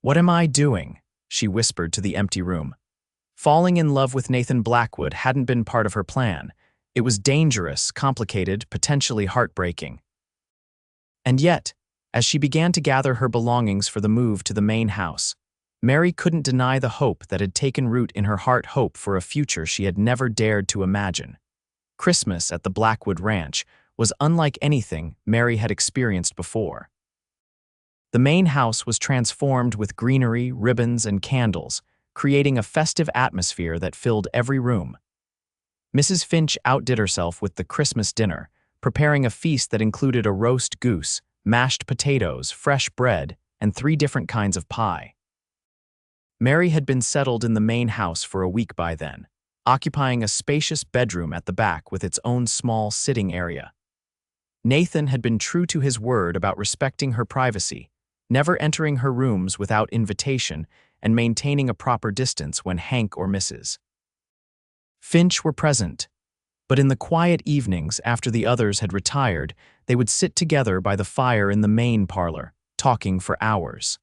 What am I doing? She whispered to the empty room. Falling in love with Nathan Blackwood hadn't been part of her plan. It was dangerous, complicated, potentially heartbreaking. And yet, as she began to gather her belongings for the move to the main house, Mary couldn't deny the hope that had taken root in her heart, hope for a future she had never dared to imagine. Christmas at the Blackwood Ranch was unlike anything Mary had experienced before. The main house was transformed with greenery, ribbons, and candles, creating a festive atmosphere that filled every room. Mrs. Finch outdid herself with the Christmas dinner, preparing a feast that included a roast goose, mashed potatoes, fresh bread, and 3 different kinds of pie. Mary had been settled in the main house for a week by then, occupying a spacious bedroom at the back with its own small sitting area. Nathan had been true to his word about respecting her privacy, never entering her rooms without invitation and maintaining a proper distance when Hank or Mrs. Finch were present, but in the quiet evenings after the others had retired, they would sit together by the fire in the main parlor, talking for hours.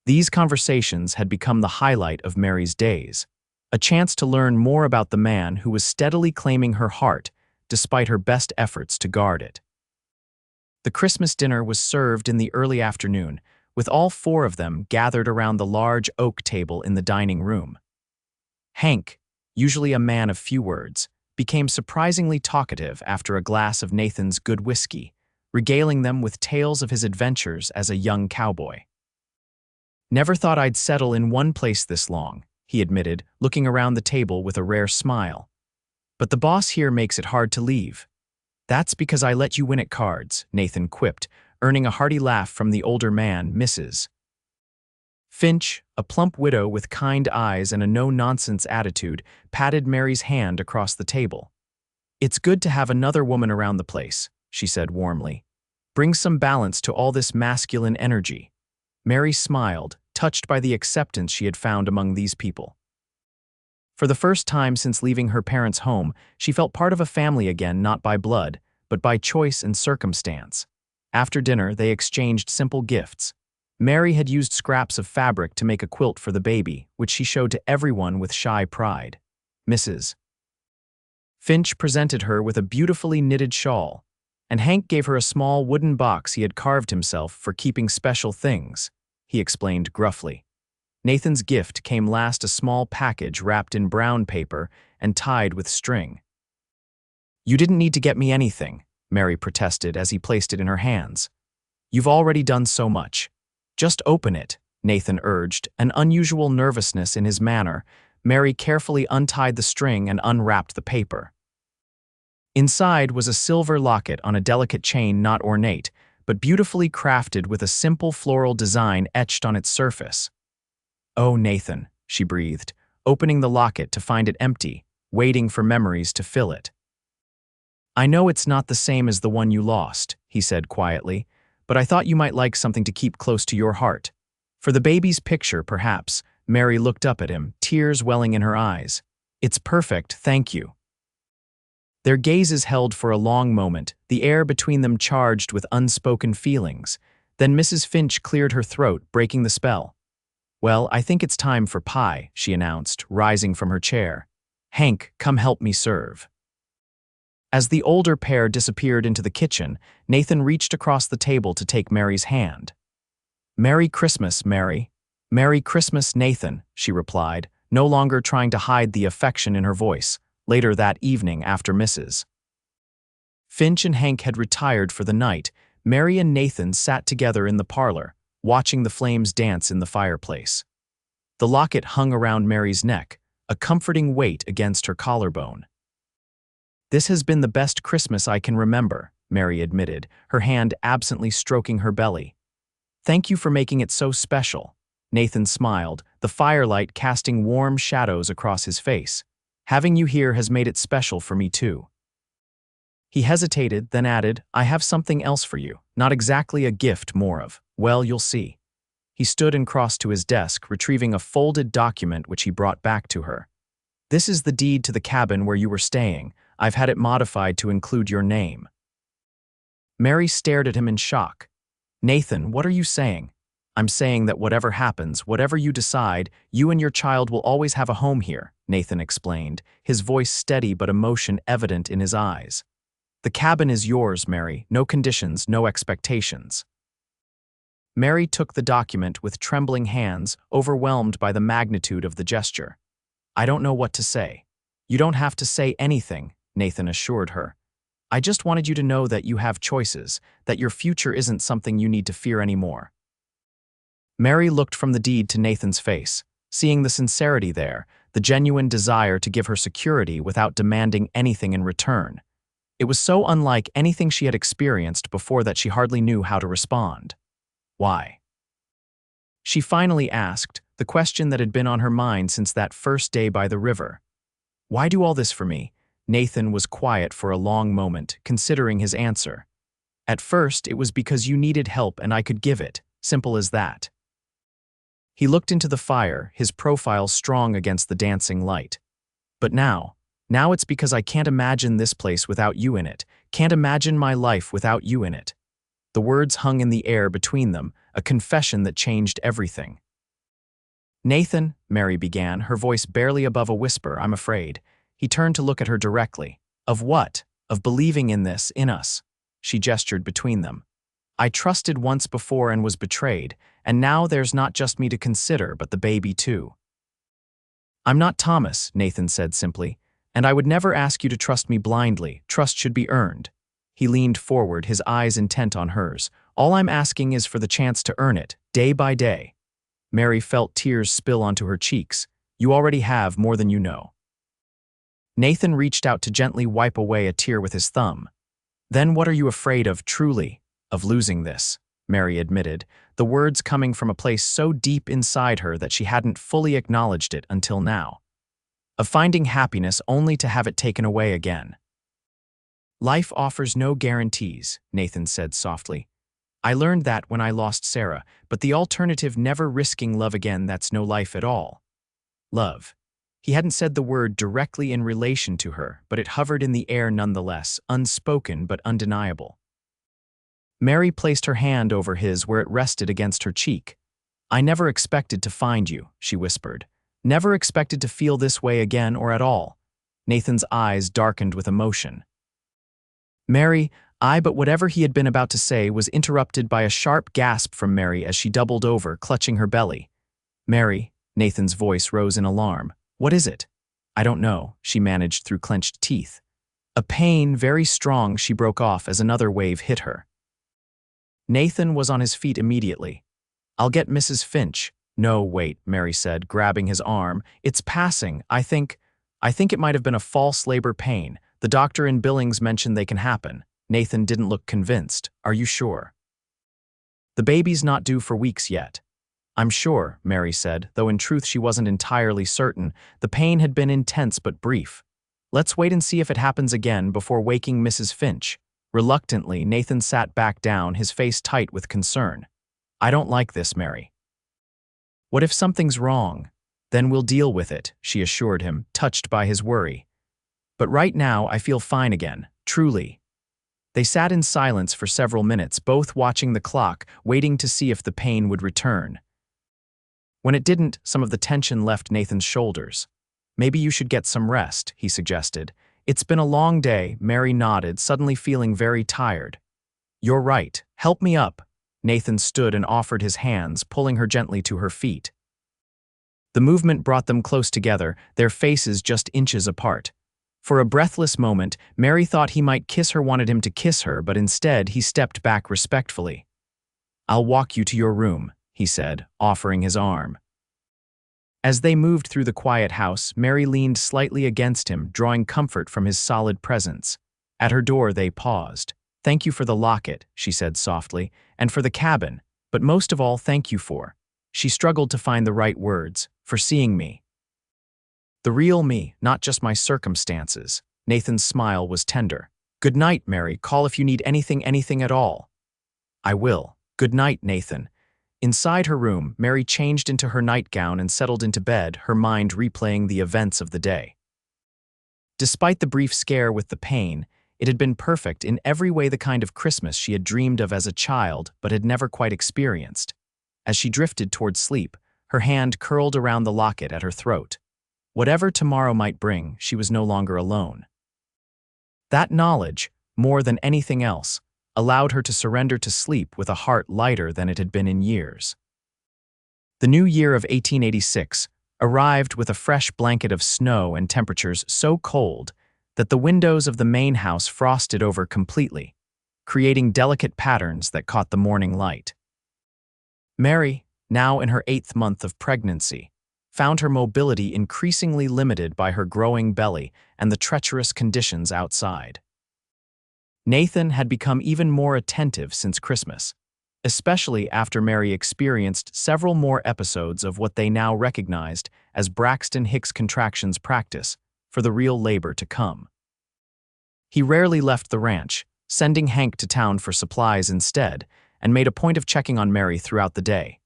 These conversations had become the highlight of Mary's days, a chance to learn more about the man who was steadily claiming her heart despite her best efforts to guard it. The Christmas dinner was served in the early afternoon, with all 4 of them gathered around the large oak table in the dining room. Hank, usually a man of few words, became surprisingly talkative after a glass of Nathan's good whiskey, regaling them with tales of his adventures as a young cowboy. Never thought I'd settle in one place this long, he admitted, looking around the table with a rare smile. But the boss here makes it hard to leave. That's because I let you win at cards, Nathan quipped, earning a hearty laugh from the older man, Mrs. Finch, a plump widow with kind eyes and a no-nonsense attitude, patted Mary's hand across the table. It's good to have another woman around the place, she said warmly. Brings some balance to all this masculine energy. Mary smiled, touched by the acceptance she had found among these people. For the first time since leaving her parents' home, she felt part of a family again, not by blood, but by choice and circumstance. After dinner, they exchanged simple gifts. Mary had used scraps of fabric to make a quilt for the baby, which she showed to everyone with shy pride. Mrs. Finch presented her with a beautifully knitted shawl, and Hank gave her a small wooden box he had carved himself for keeping special things, he explained gruffly. Nathan's gift came last, a small package wrapped in brown paper and tied with string. You didn't need to get me anything, Mary protested as he placed it in her hands. You've already done so much. Just open it, Nathan urged, an unusual nervousness in his manner. Mary carefully untied the string and unwrapped the paper. Inside was a silver locket on a delicate chain, not ornate, but beautifully crafted with a simple floral design etched on its surface. Oh, Nathan, she breathed, opening the locket to find it empty, waiting for memories to fill it. I know it's not the same as the one you lost, he said quietly, but I thought you might like something to keep close to your heart. For the baby's picture, perhaps. Mary looked up at him, tears welling in her eyes. It's perfect, thank you. Their gazes held for a long moment, the air between them charged with unspoken feelings. Then Mrs. Finch cleared her throat, breaking the spell. Well, I think it's time for pie, she announced, rising from her chair. Hank, come help me serve. As the older pair disappeared into the kitchen, Nathan reached across the table to take Mary's hand. Merry Christmas, Mary. Merry Christmas, Nathan, she replied, no longer trying to hide the affection in her voice. Later that evening, after Mrs. Finch and Hank had retired for the night, Mary and Nathan sat together in the parlor, watching the flames dance in the fireplace. The locket hung around Mary's neck, a comforting weight against her collarbone. This has been the best Christmas I can remember, Mary admitted, her hand absently stroking her belly. Thank you for making it so special. Nathan smiled, the firelight casting warm shadows across his face. Having you here has made it special for me too. He hesitated, then added, I have something else for you. Not exactly a gift, more of, well, you'll see. He stood and crossed to his desk, retrieving a folded document which he brought back to her. This is the deed to the cabin where you were staying. I've had it modified to include your name. Mary stared at him in shock. Nathan, what are you saying? I'm saying that whatever happens, whatever you decide, you and your child will always have a home here, Nathan explained, his voice steady but emotion evident in his eyes. The cabin is yours, Mary, no conditions, no expectations. Mary took the document with trembling hands, overwhelmed by the magnitude of the gesture. I don't know what to say. You don't have to say anything, Nathan assured her. I just wanted you to know that you have choices, that your future isn't something you need to fear anymore. Mary looked from the deed to Nathan's face, seeing the sincerity there, the genuine desire to give her security without demanding anything in return. It was so unlike anything she had experienced before that she hardly knew how to respond. Why? She finally asked, the question that had been on her mind since that first day by the river. Why do all this for me? Nathan was quiet for a long moment, considering his answer. At first, it was because you needed help and I could give it, simple as that. He looked into the fire, his profile strong against the dancing light. But now it's because I can't imagine this place without you in it, can't imagine my life without you in it. The words hung in the air between them, a confession that changed everything. Nathan, Mary began, her voice barely above a whisper, I'm afraid. He turned to look at her directly. Of what? Of believing in this, in us. She gestured between them. I trusted once before and was betrayed, and now there's not just me to consider, but the baby too. I'm not Thomas, Nathan said simply, and I would never ask you to trust me blindly. Trust should be earned. He leaned forward, his eyes intent on hers. All I'm asking is for the chance to earn it, day by day. Mary felt tears spill onto her cheeks. You already have more than you know. Nathan reached out to gently wipe away a tear with his thumb. Then what are you afraid of, truly? Of losing this, Mary admitted, the words coming from a place so deep inside her that she hadn't fully acknowledged it until now. Of finding happiness only to have it taken away again. Life offers no guarantees, Nathan said softly. I learned that when I lost Sarah, but the alternative never risking love again, that's no life at all. Love. He hadn't said the word directly in relation to her, but it hovered in the air nonetheless, unspoken but undeniable. Mary placed her hand over his where it rested against her cheek. I never expected to find you, she whispered. Never expected to feel this way again or at all. Nathan's eyes darkened with emotion. Mary, but whatever he had been about to say was interrupted by a sharp gasp from Mary as she doubled over, clutching her belly. Mary, Nathan's voice rose in alarm. What is it? I don't know, she managed through clenched teeth. A pain, very strong, she broke off as another wave hit her. Nathan was on his feet immediately. I'll get Mrs. Finch. No, wait, Mary said, grabbing his arm. It's passing. I think it might have been a false labor pain. The doctor in Billings mentioned they can happen. Nathan didn't look convinced. Are you sure? The baby's not due for weeks yet. I'm sure, Mary said, though in truth she wasn't entirely certain. The pain had been intense but brief. Let's wait and see if it happens again before waking Mrs. Finch. Reluctantly, Nathan sat back down, his face tight with concern. I don't like this, Mary. What if something's wrong? Then we'll deal with it, she assured him, touched by his worry. But right now I feel fine again, truly. They sat in silence for several minutes, both watching the clock, waiting to see if the pain would return. When it didn't, some of the tension left Nathan's shoulders. Maybe you should get some rest, he suggested. It's been a long day, Mary nodded, suddenly feeling very tired. You're right, help me up. Nathan stood and offered his hands, pulling her gently to her feet. The movement brought them close together, their faces just inches apart. For a breathless moment, Mary thought he might kiss her, wanted him to kiss her, but instead he stepped back respectfully. I'll walk you to your room, he said, offering his arm. As they moved through the quiet house, Mary leaned slightly against him, drawing comfort from his solid presence. At her door they paused. Thank you for the locket, she said softly, and for the cabin, But most of all, thank you for. She struggled to find the right words, for seeing me. The real me, not just my circumstances. Nathan's smile was tender. Good night, Mary. Call if you need anything at all. I will. Good night, Nathan. Inside her room, Mary changed into her nightgown and settled into bed, her mind replaying the events of the day. Despite the brief scare with the pain, it had been perfect in every way, the kind of Christmas she had dreamed of as a child but had never quite experienced. As she drifted toward sleep, her hand curled around the locket at her throat. Whatever tomorrow might bring, she was no longer alone. That knowledge, more than anything else, allowed her to surrender to sleep with a heart lighter than it had been in years. The new year of 1886 arrived with a fresh blanket of snow and temperatures so cold that the windows of the main house frosted over completely, creating delicate patterns that caught the morning light. Mary, now in her 8th month of pregnancy, found her mobility increasingly limited by her growing belly and the treacherous conditions outside. Nathan had become even more attentive since Christmas, especially after Mary experienced several more episodes of what they now recognized as Braxton Hicks contractions practice for the real labor to come. He rarely left the ranch, sending Hank to town for supplies instead, and made a point of checking on Mary throughout the day.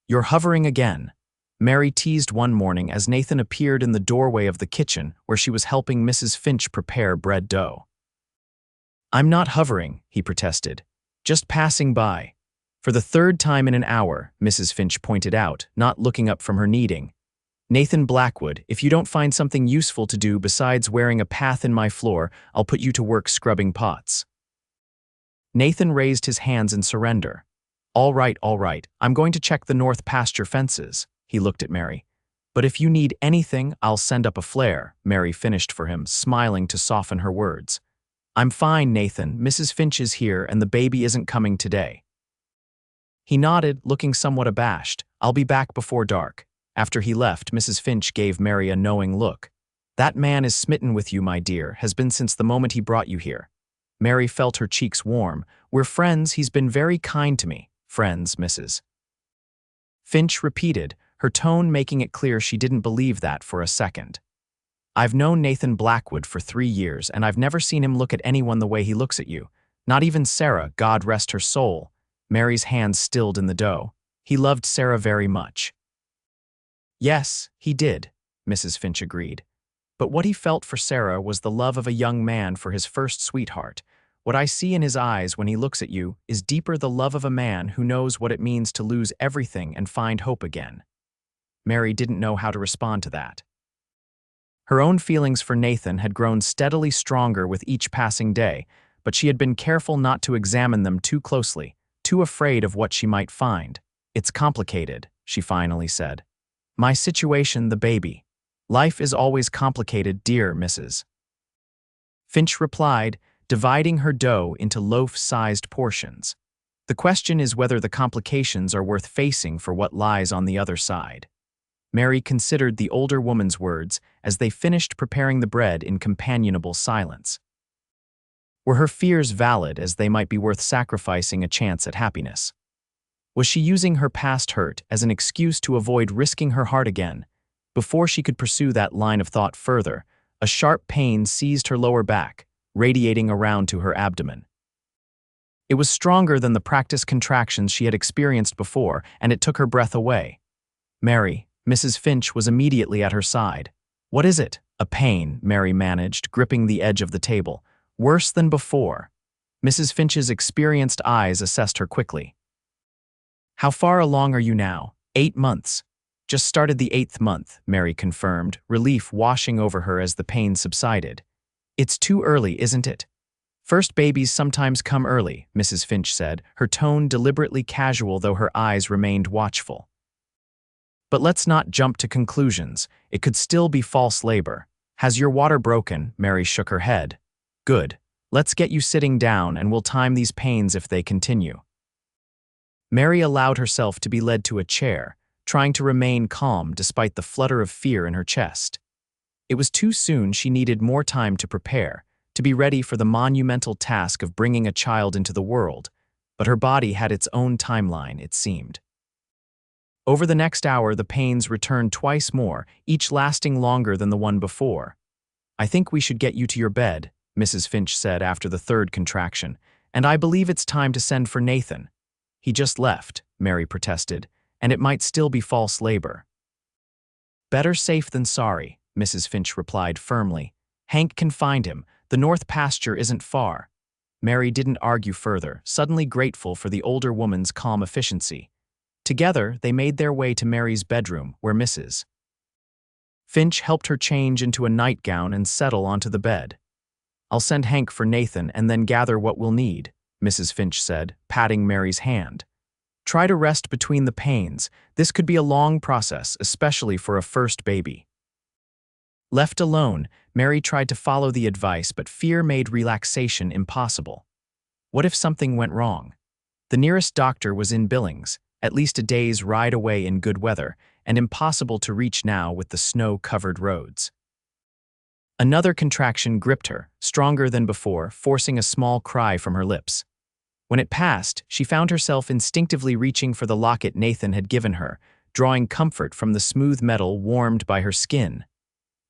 "You're hovering again," Mary teased one morning as Nathan appeared in the doorway of the kitchen where she was helping Mrs. Finch prepare bread dough. "I'm not hovering," he protested. "Just passing by." "For the 3rd time in an hour," Mrs. Finch pointed out, not looking up from her kneading. "Nathan Blackwood, if you don't find something useful to do besides wearing a path in my floor, I'll put you to work scrubbing pots." Nathan raised his hands in surrender. All right, I'm going to check the north pasture fences." He looked at Mary. "But if you need anything, I'll send up a flare," Mary finished for him, smiling to soften her words. "I'm fine, Nathan. Mrs. Finch is here and the baby isn't coming today." He nodded, looking somewhat abashed. "I'll be back before dark." After he left, Mrs. Finch gave Mary a knowing look. "That man is smitten with you, my dear, has been since the moment he brought you here." Mary felt her cheeks warm. "We're friends, he's been very kind to me." "Friends, Mrs. Finch repeated, her tone making it clear she didn't believe that for a second. "I've known Nathan Blackwood for 3 years, and I've never seen him look at anyone the way he looks at you. Not even Sarah, God rest her soul." Mary's hands stilled in the dough. "He loved Sarah very much." "Yes, he did," Mrs. Finch agreed. "But what he felt for Sarah was the love of a young man for his first sweetheart. What I see in his eyes when he looks at you is deeper the love of a man who knows what it means to lose everything and find hope again." Mary didn't know how to respond to that. Her own feelings for Nathan had grown steadily stronger with each passing day, but she had been careful not to examine them too closely, too afraid of what she might find. "It's complicated," she finally said. "My situation, the baby. Life is always complicated, dear Mrs. Finch replied, dividing her dough into loaf-sized portions. "The question is whether the complications are worth facing for what lies on the other side." Mary considered the older woman's words as they finished preparing the bread in companionable silence. Were her fears valid, as they might be worth sacrificing a chance at happiness? Was she using her past hurt as an excuse to avoid risking her heart again? Before she could pursue that line of thought further, a sharp pain seized her lower back, radiating around to her abdomen. It was stronger than the practiced contractions she had experienced before, and it took her breath away. "Mary," Mrs. Finch was immediately at her side. "What is it?" "A pain," Mary managed, gripping the edge of the table. "Worse than before." Mrs. Finch's experienced eyes assessed her quickly. "How far along are you now?" 8 months. "Just started the 8th month," Mary confirmed, relief washing over her as the pain subsided. "It's too early, isn't it?" "First babies sometimes come early," Mrs. Finch said, her tone deliberately casual though her eyes remained watchful. "But let's not jump to conclusions. It could still be false labor." "Has your water broken?" Mary shook her head. "Good. Let's get you sitting down and we'll time these pains if they continue." Mary allowed herself to be led to a chair, trying to remain calm despite the flutter of fear in her chest. It was too soon. She needed more time to prepare, to be ready for the monumental task of bringing a child into the world. but her body had its own timeline, it seemed. Over the next hour, the pains returned twice more, each lasting longer than the one before. "I think we should get you to your bed," Mrs. Finch said after the third contraction, "and I believe it's time to send for Nathan." "He just left," Mary protested, "and it might still be false labor." "Better safe than sorry," Mrs. Finch replied firmly. "Hank can find him. The north pasture isn't far." Mary didn't argue further, suddenly grateful for the older woman's calm efficiency. Together, they made their way to Mary's bedroom, where Mrs. Finch helped her change into a nightgown and settle onto the bed. "I'll send Hank for Nathan and then gather what we'll need," Mrs. Finch said, patting Mary's hand. "Try to rest between the pains. This could be a long process, especially for a first baby." Left alone, Mary tried to follow the advice, but fear made relaxation impossible. What if something went wrong? The nearest doctor was in Billings, at least a day's ride away in good weather, and impossible to reach now with the snow-covered roads. Another contraction gripped her, stronger than before, forcing a small cry from her lips. When it passed, she found herself instinctively reaching for the locket Nathan had given her, drawing comfort from the smooth metal warmed by her skin.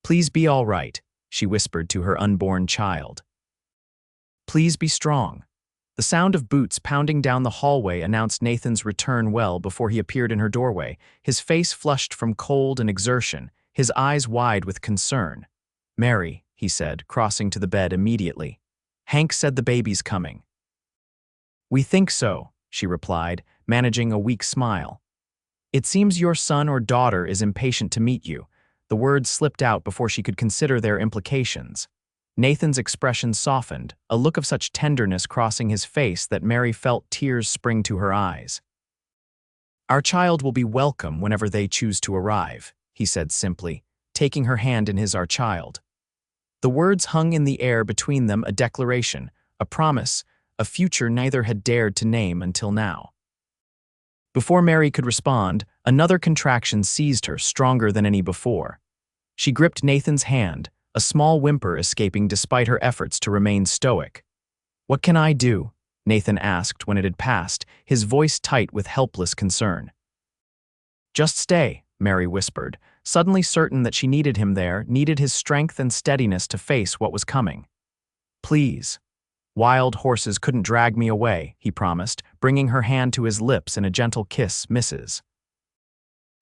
"Please be all right," she whispered to her unborn child. "Please be strong." The sound of boots pounding down the hallway announced Nathan's return well before he appeared in her doorway, his face flushed from cold and exertion, his eyes wide with concern. "Mary," he said, crossing to the bed immediately. "Hank said the baby's coming." "We think so," she replied, managing a weak smile. "It seems your son or daughter is impatient to meet you." The words slipped out before she could consider their implications. Nathan's expression softened, a look of such tenderness crossing his face that Mary felt tears spring to her eyes. "Our child will be welcome whenever they choose to arrive," he said simply, taking her hand in his. "Our child." The words hung in the air between them, a declaration, a promise, a future neither had dared to name until now. Before Mary could respond, another contraction seized her, stronger than any before. She gripped Nathan's hand, a small whimper escaping despite her efforts to remain stoic. "What can I do?" Nathan asked when it had passed, his voice tight with helpless concern. "Just stay," Mary whispered, suddenly certain that she needed him there, needed his strength and steadiness to face what was coming. "Please." "Wild horses couldn't drag me away," he promised, bringing her hand to his lips in a gentle kiss, "Mrs."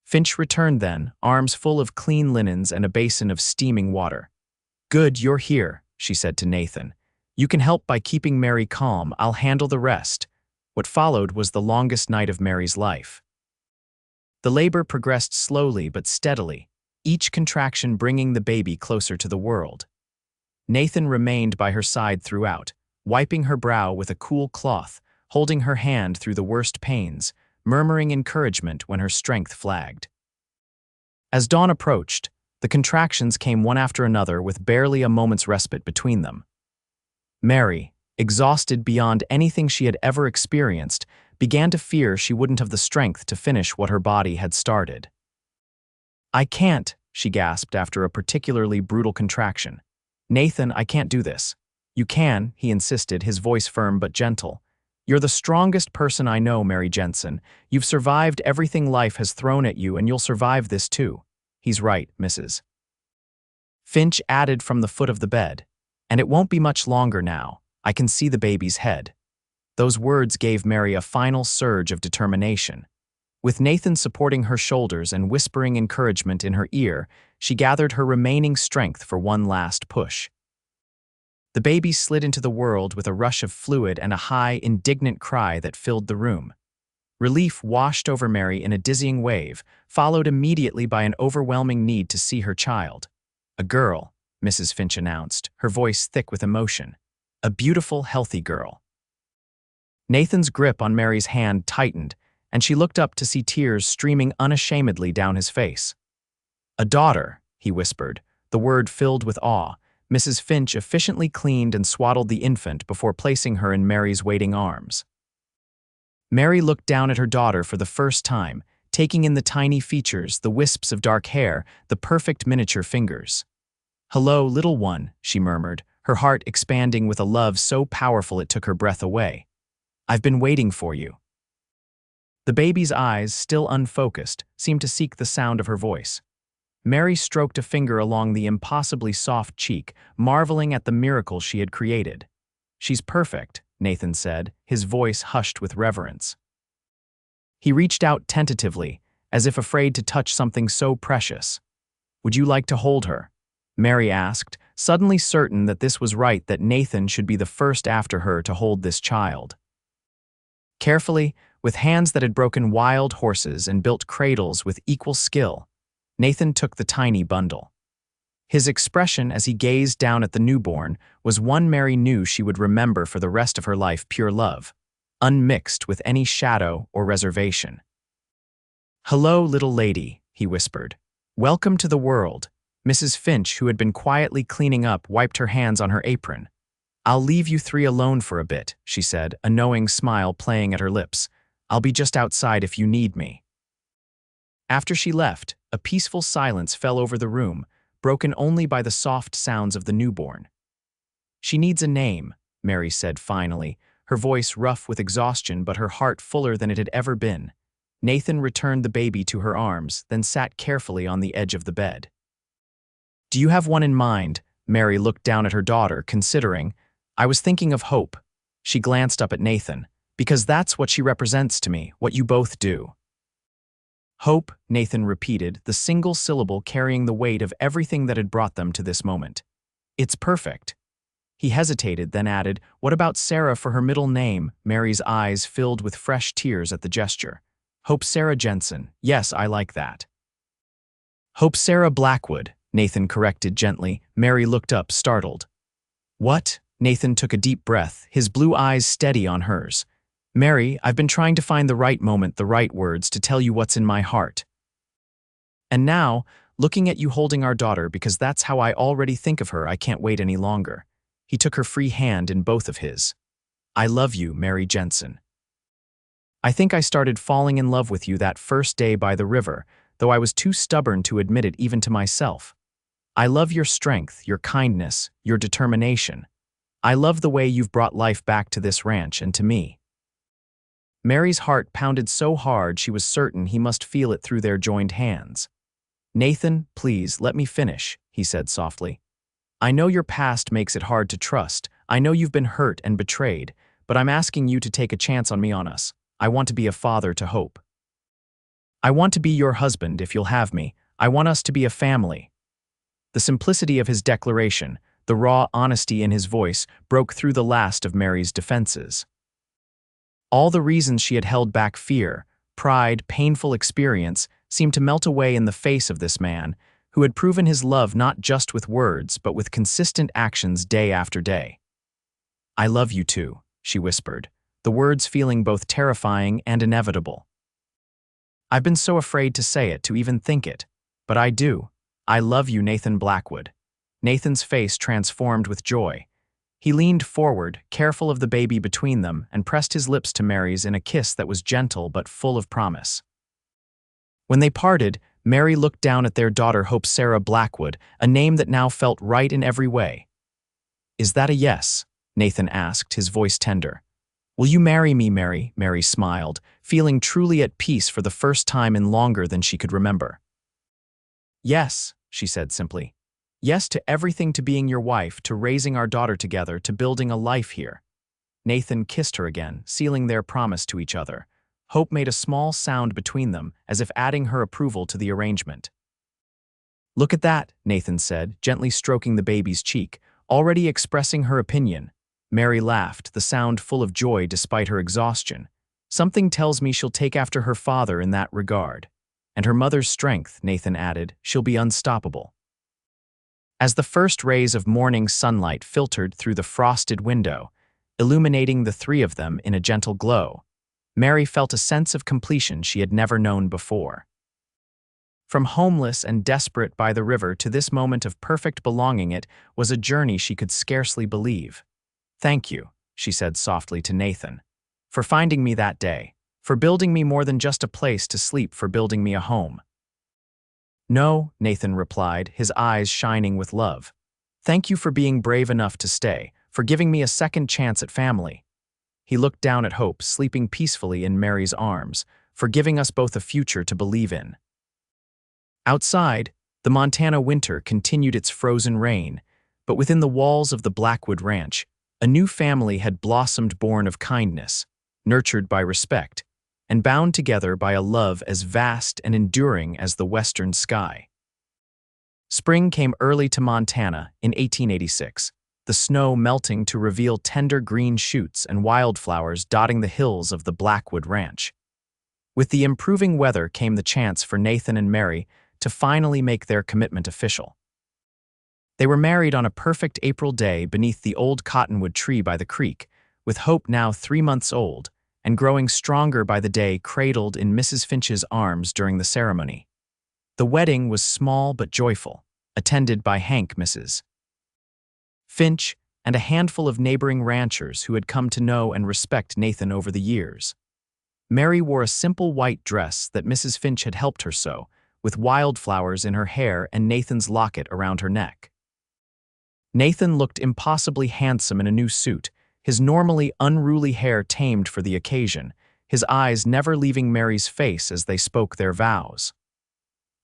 Finch returned then, arms full of clean linens and a basin of steaming water. "Good, you're here," she said to Nathan. "You can help by keeping Mary calm. I'll handle the rest." What followed was the longest night of Mary's life. The labor progressed slowly but steadily, each contraction bringing the baby closer to the world. Nathan remained by her side throughout, wiping her brow with a cool cloth, holding her hand through the worst pains, murmuring encouragement when her strength flagged. As dawn approached, the contractions came one after another with barely a moment's respite between them. Mary, exhausted beyond anything she had ever experienced, began to fear she wouldn't have the strength to finish what her body had started. "I can't," she gasped after a particularly brutal contraction. "Nathan, I can't do this." "You can," he insisted, his voice firm but gentle. "You're the strongest person I know, Mary Jensen. You've survived everything life has thrown at you, and you'll survive this too." "He's right, Mrs." Finch added from the foot of the bed. "And it won't be much longer now. I can see the baby's head." Those words gave Mary a final surge of determination. With Nathan supporting her shoulders and whispering encouragement in her ear, she gathered her remaining strength for one last push. The baby slid into the world with a rush of fluid and a high, indignant cry that filled the room. Relief washed over Mary in a dizzying wave, followed immediately by an overwhelming need to see her child. "A girl," Mrs. Finch announced, her voice thick with emotion. "A beautiful, healthy girl." Nathan's grip on Mary's hand tightened, and she looked up to see tears streaming unashamedly down his face. "A daughter," he whispered, the word filled with awe. Mrs. Finch efficiently cleaned and swaddled the infant before placing her in Mary's waiting arms. Mary looked down at her daughter for the first time, taking in the tiny features, the wisps of dark hair, the perfect miniature fingers. "Hello, little one," she murmured, her heart expanding with a love so powerful it took her breath away. I've been waiting for you." The baby's eyes, still unfocused, seemed to seek the sound of her voice. Mary stroked a finger along the impossibly soft cheek, marveling at the miracle she had created. "She's perfect," Nathan said, his voice hushed with reverence. He reached out tentatively, as if afraid to touch something so precious. "Would you like to hold her?" Mary asked, suddenly certain that this was right, that Nathan should be the first after her to hold this child. Carefully, with hands that had broken wild horses and built cradles with equal skill, Nathan took the tiny bundle. His expression as he gazed down at the newborn was one Mary knew she would remember for the rest of her life: pure love, unmixed with any shadow or reservation. "Hello, little lady," he whispered. "Welcome to the world." Mrs. Finch, who had been quietly cleaning up, wiped her hands on her apron. "I'll leave you three alone for a bit," she said, a knowing smile playing at her lips. "I'll be just outside if you need me." After she left, a peaceful silence fell over the room, broken only by the soft sounds of the newborn. "She needs a name," Mary said finally, her voice rough with exhaustion but her heart fuller than it had ever been. Nathan returned the baby to her arms, then sat carefully on the edge of the bed. "Do you have one in mind?" Mary looked down at her daughter, considering. "I was thinking of Hope." She glanced up at Nathan. "Because that's what she represents to me, what you both do." "Hope," Nathan repeated, the single syllable carrying the weight of everything that had brought them to this moment. "It's perfect." He hesitated, then added, "What about Sarah for her middle name?" Mary's eyes filled with fresh tears at the gesture. "Hope Sarah Jensen. Yes, I like that." "Hope Sarah Blackwood," Nathan corrected gently. Mary looked up, startled. "What?" Nathan took a deep breath, his blue eyes steady on hers. "Mary, I've been trying to find the right moment, the right words to tell you what's in my heart. And now, looking at you holding our daughter, because that's how I already think of her, I can't wait any longer." He took her free hand in both of his. "I love you, Mary Jensen. I think I started falling in love with you that first day by the river, though I was too stubborn to admit it even to myself. I love your strength, your kindness, your determination. I love the way you've brought life back to this ranch and to me." Mary's heart pounded so hard she was certain he must feel it through their joined hands. "Nathan, please, let me finish," he said softly. "I know your past makes it hard to trust. I know you've been hurt and betrayed, but I'm asking you to take a chance on me, on us. I want to be a father to Hope. I want to be your husband if you'll have me. I want us to be a family." The simplicity of his declaration, the raw honesty in his voice, broke through the last of Mary's defenses. All the reasons she had held back, fear, pride, painful experience, seemed to melt away in the face of this man, who had proven his love not just with words but with consistent actions day after day. "I love you too," she whispered, the words feeling both terrifying and inevitable. "I've been so afraid to say it, to even think it, but I do. I love you, Nathan Blackwood." Nathan's face transformed with joy. He leaned forward, careful of the baby between them, and pressed his lips to Mary's in a kiss that was gentle but full of promise. When they parted, Mary looked down at their daughter, Hope Sarah Blackwood, a name that now felt right in every way. "Is that a yes?" Nathan asked, his voice tender. "Will you marry me, Mary?" Mary smiled, feeling truly at peace for the first time in longer than she could remember. "Yes," she said simply. "Yes to everything, to being your wife, to raising our daughter together, to building a life here." Nathan kissed her again, sealing their promise to each other. Hope made a small sound between them, as if adding her approval to the arrangement. "Look at that," Nathan said, gently stroking the baby's cheek, already expressing her opinion. Mary laughed, the sound full of joy despite her exhaustion. "Something tells me she'll take after her father in that regard. And her mother's strength," Nathan added, "she'll be unstoppable." As the first rays of morning sunlight filtered through the frosted window, illuminating the three of them in a gentle glow, Mary felt a sense of completion she had never known before. From homeless and desperate by the river to this moment of perfect belonging, it was a journey she could scarcely believe. "Thank you," she said softly to Nathan, "for finding me that day, for building me more than just a place to sleep, for building me a home." "No," Nathan replied, his eyes shining with love. "Thank you for being brave enough to stay, for giving me a second chance at family." He looked down at Hope, sleeping peacefully in Mary's arms, forgiving us both a future to believe in. Outside, the Montana winter continued its frozen rain, but within the walls of the Blackwood Ranch, a new family had blossomed born of kindness, nurtured by respect, and bound together by a love as vast and enduring as the western sky. Spring came early to Montana in 1886, the snow melting to reveal tender green shoots and wildflowers dotting the hills of the Blackwood Ranch. With the improving weather came the chance for Nathan and Mary to finally make their commitment official. They were married on a perfect April day beneath the old cottonwood tree by the creek, with Hope now 3 months old and growing stronger by the day, cradled in Mrs. Finch's arms during the ceremony. The wedding was small but joyful, attended by Hank, Mrs. Finch, and a handful of neighboring ranchers who had come to know and respect Nathan over the years. Mary wore a simple white dress that Mrs. Finch had helped her sew, with wildflowers in her hair and Nathan's locket around her neck. Nathan looked impossibly handsome in a new suit, his normally unruly hair tamed for the occasion, his eyes never leaving Mary's face as they spoke their vows.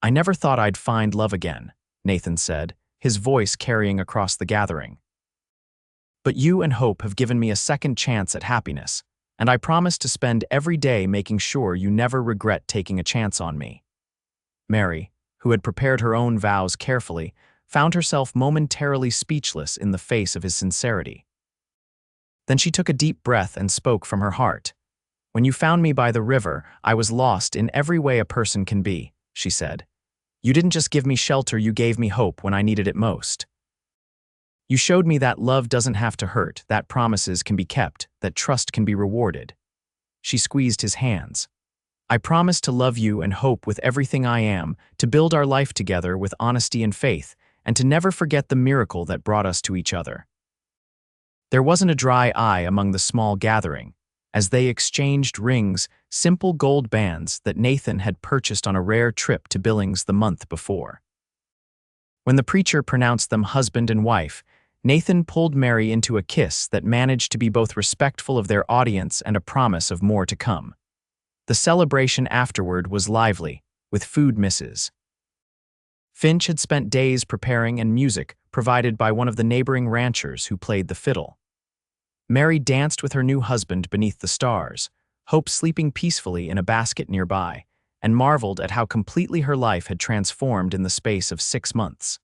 "I never thought I'd find love again," Nathan said, his voice carrying across the gathering. "But you and Hope have given me a second chance at happiness, and I promise to spend every day making sure you never regret taking a chance on me." Mary, who had prepared her own vows carefully, found herself momentarily speechless in the face of his sincerity. Then she took a deep breath and spoke from her heart. "When you found me by the river, I was lost in every way a person can be," she said. "You didn't just give me shelter, you gave me hope when I needed it most. You showed me that love doesn't have to hurt, that promises can be kept, that trust can be rewarded." She squeezed his hands. "I promise to love you and Hope with everything I am, to build our life together with honesty and faith, and to never forget the miracle that brought us to each other." There wasn't a dry eye among the small gathering, as they exchanged rings, simple gold bands that Nathan had purchased on a rare trip to Billings the month before. When the preacher pronounced them husband and wife, Nathan pulled Mary into a kiss that managed to be both respectful of their audience and a promise of more to come. The celebration afterward was lively, with food. Mrs. Finch had spent days preparing and music provided by one of the neighboring ranchers who played the fiddle. Mary danced with her new husband beneath the stars, Hope sleeping peacefully in a basket nearby, and marveled at how completely her life had transformed in the space of 6 months.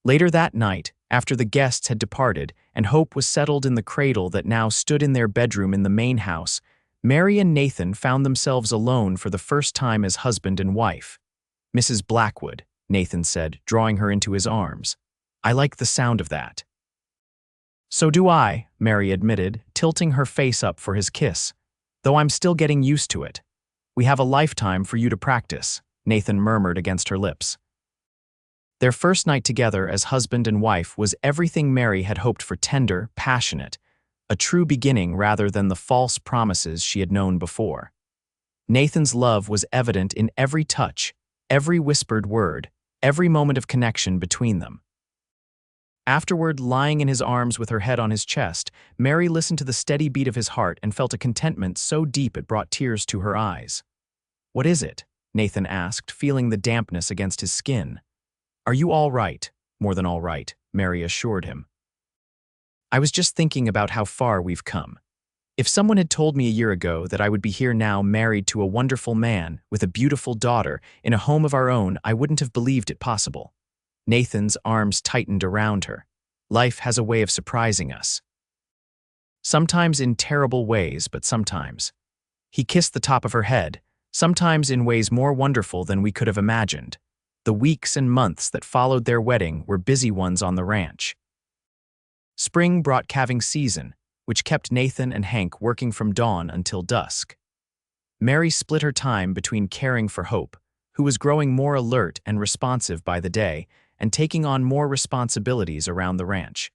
Later that night, after the guests had departed and Hope was settled in the cradle that now stood in their bedroom in the main house, Mary and Nathan found themselves alone for the first time as husband and wife. "Mrs. Blackwood," Nathan said, drawing her into his arms. "I like the sound of that." "So do I," Mary admitted, tilting her face up for his kiss. "Though I'm still getting used to it. We have a lifetime for you to practice," Nathan murmured against her lips. Their first night together as husband and wife was everything Mary had hoped for: tender, passionate, a true beginning rather than the false promises she had known before. Nathan's love was evident in every touch, every whispered word, every moment of connection between them. Afterward, lying in his arms with her head on his chest, Mary listened to the steady beat of his heart and felt a contentment so deep it brought tears to her eyes. "What is it?" Nathan asked, feeling the dampness against his skin. "Are you all right?" "More than all right," Mary assured him. "I was just thinking about how far we've come. If someone had told me a year ago that I would be here now, married to a wonderful man, with a beautiful daughter, in a home of our own, I wouldn't have believed it possible." Nathan's arms tightened around her. "Life has a way of surprising us. Sometimes in terrible ways, but sometimes." He kissed the top of her head, "Sometimes in ways more wonderful than we could have imagined." The weeks and months that followed their wedding were busy ones on the ranch. Spring brought calving season, which kept Nathan and Hank working from dawn until dusk. Mary split her time between caring for Hope, who was growing more alert and responsive by the day, and taking on more responsibilities around the ranch.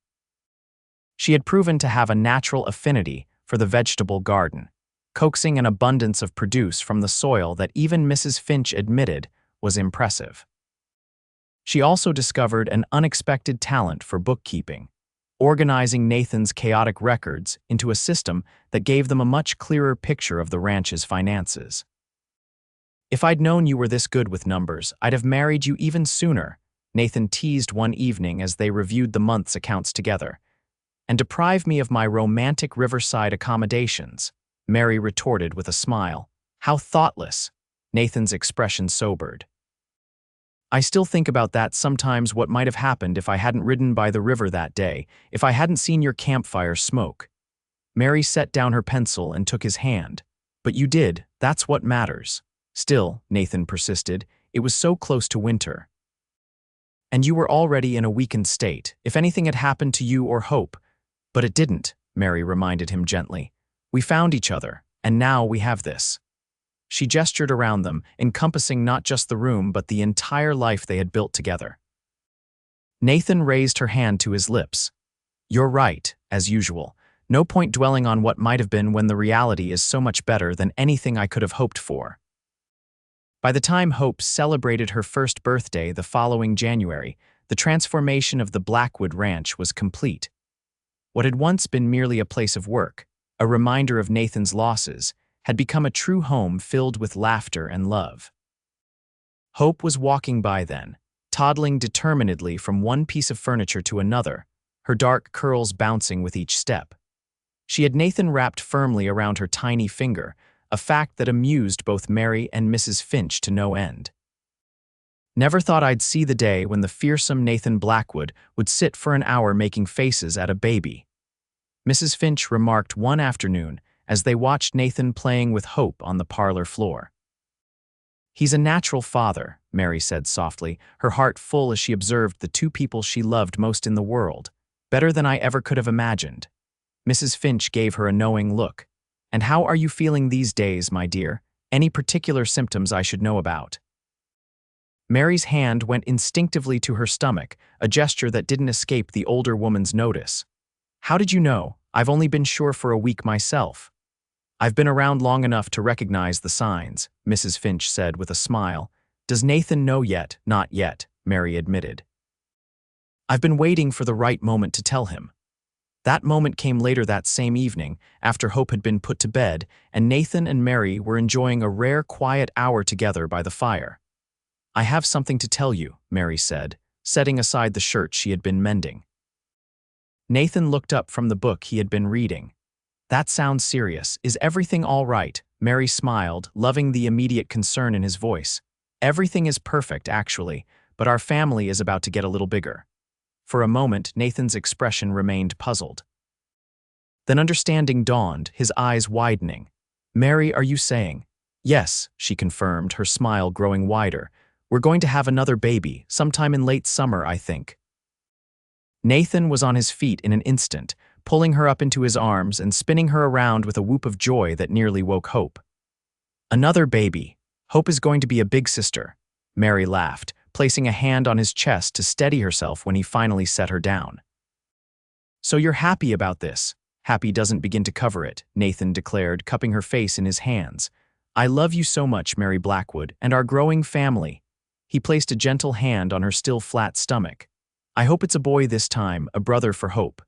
She had proven to have a natural affinity for the vegetable garden, coaxing an abundance of produce from the soil that even Mrs. Finch admitted was impressive. She also discovered an unexpected talent for bookkeeping. organizing Nathan's chaotic records into a system that gave them a much clearer picture of the ranch's finances. "If I'd known you were this good with numbers, I'd have married you even sooner," Nathan teased one evening as they reviewed the month's accounts together. "And deprive me of my romantic riverside accommodations," Mary retorted with a smile. "How thoughtless." Nathan's expression sobered. "I still think about that sometimes, what might have happened if I hadn't ridden by the river that day, if I hadn't seen your campfire smoke." Mary set down her pencil and took his hand. "But you did, that's what matters." "Still," Nathan persisted, "it was so close to winter. And you were already in a weakened state, if anything had happened to you or Hope." "But it didn't," Mary reminded him gently. "We found each other, and now we have this." She gestured around them, encompassing not just the room but the entire life they had built together. Nathan raised her hand to his lips. "You're right, as usual. No point dwelling on what might have been when the reality is so much better than anything I could have hoped for." By the time Hope celebrated her first birthday the following January, the transformation of the Blackwood Ranch was complete. What had once been merely a place of work, a reminder of Nathan's losses, had become a true home filled with laughter and love. Hope was walking by then, toddling determinedly from one piece of furniture to another, her dark curls bouncing with each step. She had Nathan wrapped firmly around her tiny finger, a fact that amused both Mary and Mrs. Finch to no end. "Never thought I'd see the day when the fearsome Nathan Blackwood would sit for an hour making faces at a baby," Mrs. Finch remarked one afternoon as they watched Nathan playing with Hope on the parlor floor. "He's a natural father," Mary said softly, her heart full as she observed the two people she loved most in the world. "Better than I ever could have imagined." Mrs. Finch gave her a knowing look. "And how are you feeling these days, my dear? Any particular symptoms I should know about?" Mary's hand went instinctively to her stomach, a gesture that didn't escape the older woman's notice. "How did you know? I've only been sure for a week myself." "I've been around long enough to recognize the signs," Mrs. Finch said with a smile. "Does Nathan know yet?" "Not yet," Mary admitted. "I've been waiting for the right moment to tell him." That moment came later that same evening, after Hope had been put to bed, and Nathan and Mary were enjoying a rare quiet hour together by the fire. "I have something to tell you," Mary said, setting aside the shirt she had been mending. Nathan looked up from the book he had been reading. "That sounds serious. Is everything all right?" Mary smiled, loving the immediate concern in his voice. "Everything is perfect, actually, but our family is about to get a little bigger." For a moment, Nathan's expression remained puzzled. Then understanding dawned, his eyes widening. "Mary, are you saying?" "Yes," she confirmed, her smile growing wider. "We're going to have another baby, sometime in late summer, I think." Nathan was on his feet in an instant, pulling her up into his arms and spinning her around with a whoop of joy that nearly woke Hope. "Another baby. Hope is going to be a big sister," Mary laughed, placing a hand on his chest to steady herself when he finally set her down. "So you're happy about this?" "Happy doesn't begin to cover it," Nathan declared, cupping her face in his hands. "I love you so much, Mary Blackwood, and our growing family." He placed a gentle hand on her still flat stomach. "I hope it's a boy this time, a brother for Hope."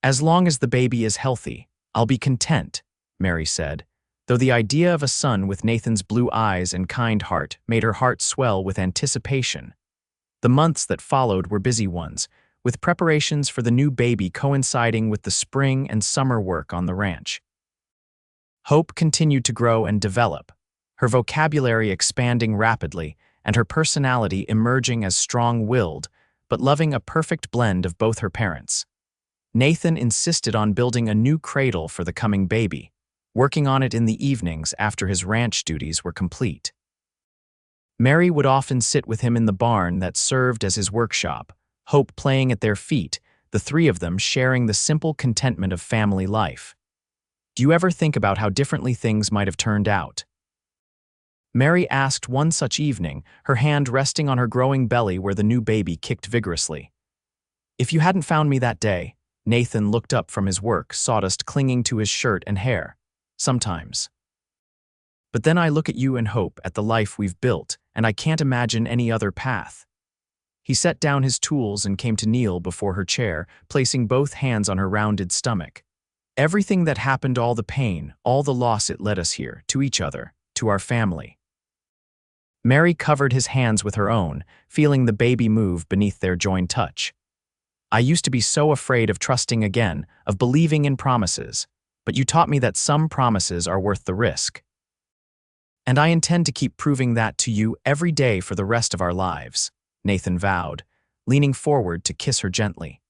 "As long as the baby is healthy, I'll be content," Mary said, though the idea of a son with Nathan's blue eyes and kind heart made her heart swell with anticipation. The months that followed were busy ones, with preparations for the new baby coinciding with the spring and summer work on the ranch. Hope continued to grow and develop, her vocabulary expanding rapidly and her personality emerging as strong-willed, but loving a perfect blend of both her parents. Nathan insisted on building a new cradle for the coming baby, working on it in the evenings after his ranch duties were complete. Mary would often sit with him in the barn that served as his workshop, Hope playing at their feet, the three of them sharing the simple contentment of family life. "Do you ever think about how differently things might have turned out?" Mary asked one such evening, her hand resting on her growing belly where the new baby kicked vigorously. "If you hadn't found me that day," Nathan looked up from his work, sawdust clinging to his shirt and hair. "Sometimes. But then I look at you and Hope, at the life we've built, and I can't imagine any other path." He set down his tools and came to kneel before her chair, placing both hands on her rounded stomach. Everything that happened, all the pain, all the loss, it led us here, to each other, to our family. Mary covered his hands with her own, feeling the baby move beneath their joined touch. I used to be so afraid of trusting again, of believing in promises, but you taught me that some promises are worth the risk. And I intend to keep proving that to you every day for the rest of our lives, Nathan vowed, leaning forward to kiss her gently.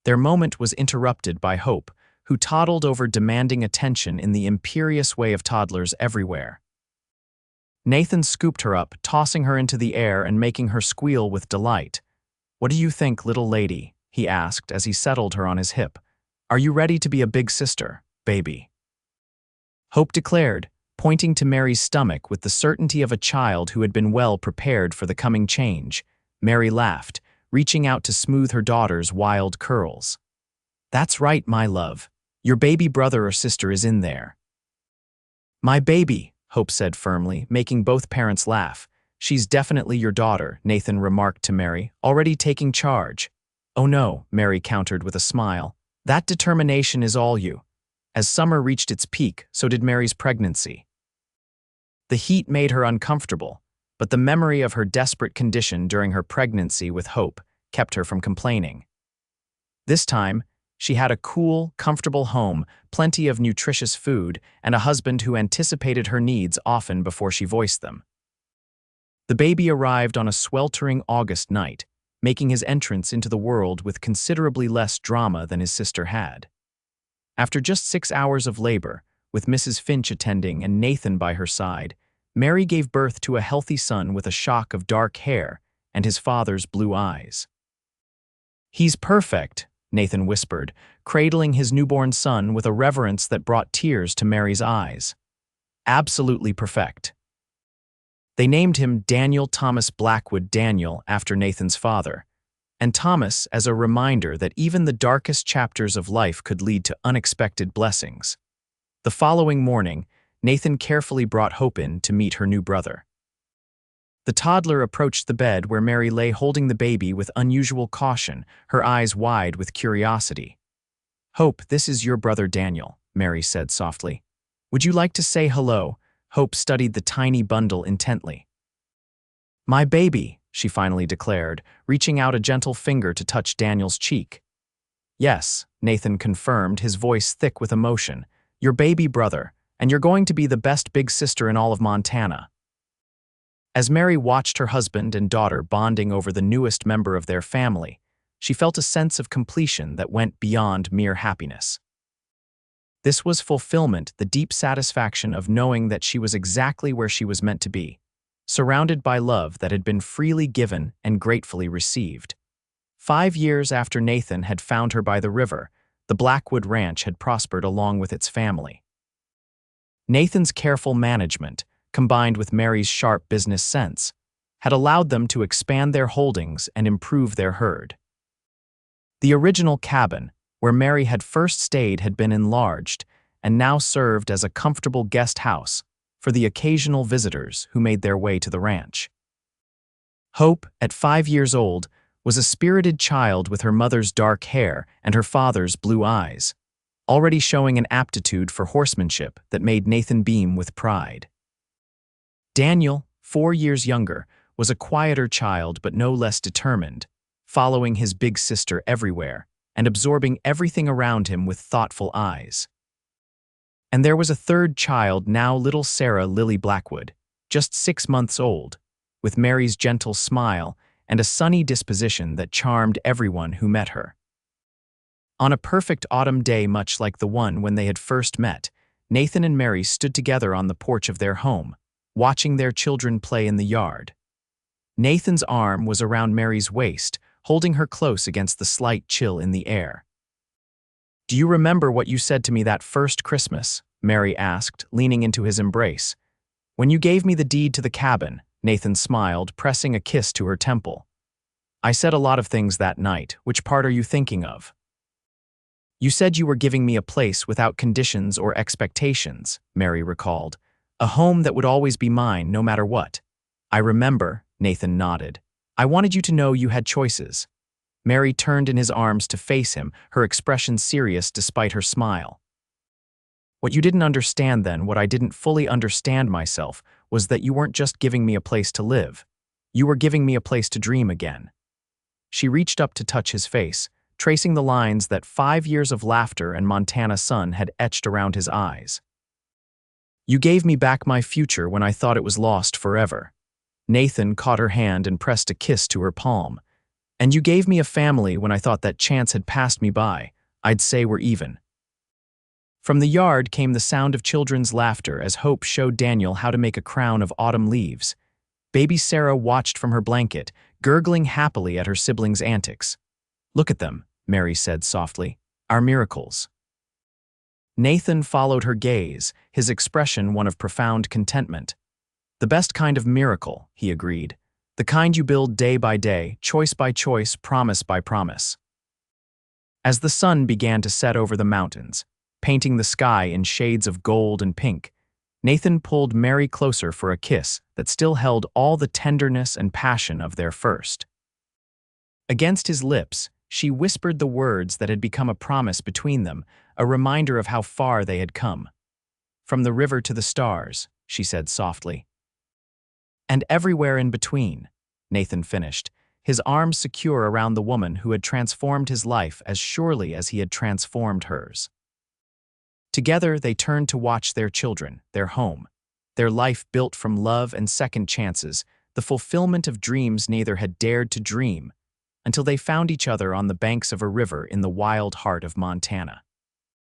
Their moment was interrupted by Hope, who toddled over, demanding attention in the imperious way of toddlers everywhere. Nathan scooped her up, tossing her into the air and making her squeal with delight. "What do you think, little lady?" he asked as he settled her on his hip. "Are you ready to be a big sister, baby?" Hope declared, pointing to Mary's stomach with the certainty of a child who had been well prepared for the coming change. Mary laughed, reaching out to smooth her daughter's wild curls. "That's right, my love. Your baby brother or sister is in there." "My baby," Hope said firmly, making both parents laugh. "She's definitely your daughter," Nathan remarked to Mary, already taking charge. "Oh no," Mary countered with a smile. "That determination is all you." As summer reached its peak, so did Mary's pregnancy. The heat made her uncomfortable, but the memory of her desperate condition during her pregnancy with Hope kept her from complaining. This time, she had a cool, comfortable home, plenty of nutritious food, and a husband who anticipated her needs often before she voiced them. The baby arrived on a sweltering August night, making his entrance into the world with considerably less drama than his sister had. After just 6 hours of labor, with Mrs. Finch attending and Nathan by her side, Mary gave birth to a healthy son with a shock of dark hair and his father's blue eyes. "He's perfect," Nathan whispered, cradling his newborn son with a reverence that brought tears to Mary's eyes. "Absolutely perfect." They named him Daniel Thomas Blackwood, Daniel after Nathan's father, and Thomas as a reminder that even the darkest chapters of life could lead to unexpected blessings. The following morning, Nathan carefully brought Hope in to meet her new brother. The toddler approached the bed where Mary lay holding the baby with unusual caution, her eyes wide with curiosity. "Hope, this is your brother Daniel," Mary said softly. "Would you like to say hello?" Hope studied the tiny bundle intently. "My baby," she finally declared, reaching out a gentle finger to touch Daniel's cheek. "Yes," Nathan confirmed, his voice thick with emotion. "Your baby brother, and you're going to be the best big sister in all of Montana." As Mary watched her husband and daughter bonding over the newest member of their family, she felt a sense of completion that went beyond mere happiness. This was fulfillment, the deep satisfaction of knowing that she was exactly where she was meant to be, surrounded by love that had been freely given and gratefully received. 5 years after Nathan had found her by the river, the Blackwood Ranch had prospered along with its family. Nathan's careful management, combined with Mary's sharp business sense, had allowed them to expand their holdings and improve their herd. The original cabin, where Mary had first stayed, had been enlarged and now served as a comfortable guest house for the occasional visitors who made their way to the ranch. Hope, at 5 years old, was a spirited child with her mother's dark hair and her father's blue eyes, already showing an aptitude for horsemanship that made Nathan beam with pride. Daniel, 4 years younger, was a quieter child but no less determined, following his big sister everywhere and absorbing everything around him with thoughtful eyes. And there was a third child, now little Sarah Lily Blackwood, just 6 months old, with Mary's gentle smile and a sunny disposition that charmed everyone who met her. On a perfect autumn day much like the one when they had first met, Nathan and Mary stood together on the porch of their home, watching their children play in the yard. Nathan's arm was around Mary's waist, holding her close against the slight chill in the air. "Do you remember what you said to me that first Christmas?" Mary asked, leaning into his embrace. "When you gave me the deed to the cabin," Nathan smiled, pressing a kiss to her temple. "I said a lot of things that night. Which part are you thinking of?" "You said you were giving me a place without conditions or expectations," Mary recalled. "A home that would always be mine, no matter what." "I remember," Nathan nodded. I wanted you to know you had choices. Mary turned in his arms to face him, her expression serious despite her smile. What you didn't understand then, what I didn't fully understand myself, was that you weren't just giving me a place to live. You were giving me a place to dream again. She reached up to touch his face, tracing the lines that 5 years of laughter and Montana sun had etched around his eyes. You gave me back my future when I thought it was lost forever. Nathan caught her hand and pressed a kiss to her palm. And you gave me a family when I thought that chance had passed me by. I'd say we're even. From the yard came the sound of children's laughter as Hope showed Daniel how to make a crown of autumn leaves. Baby Sarah watched from her blanket, gurgling happily at her siblings' antics. Look at them, Mary said softly. Our miracles. Nathan followed her gaze, his expression one of profound contentment. The best kind of miracle, he agreed. The kind you build day by day, choice by choice, promise by promise. As the sun began to set over the mountains, painting the sky in shades of gold and pink, Nathan pulled Mary closer for a kiss that still held all the tenderness and passion of their first. Against his lips, she whispered the words that had become a promise between them, a reminder of how far they had come. From the river to the stars, she said softly. And everywhere in between, Nathan finished, his arms secure around the woman who had transformed his life as surely as he had transformed hers. Together, they turned to watch their children, their home, their life built from love and second chances, the fulfillment of dreams neither had dared to dream, until they found each other on the banks of a river in the wild heart of Montana.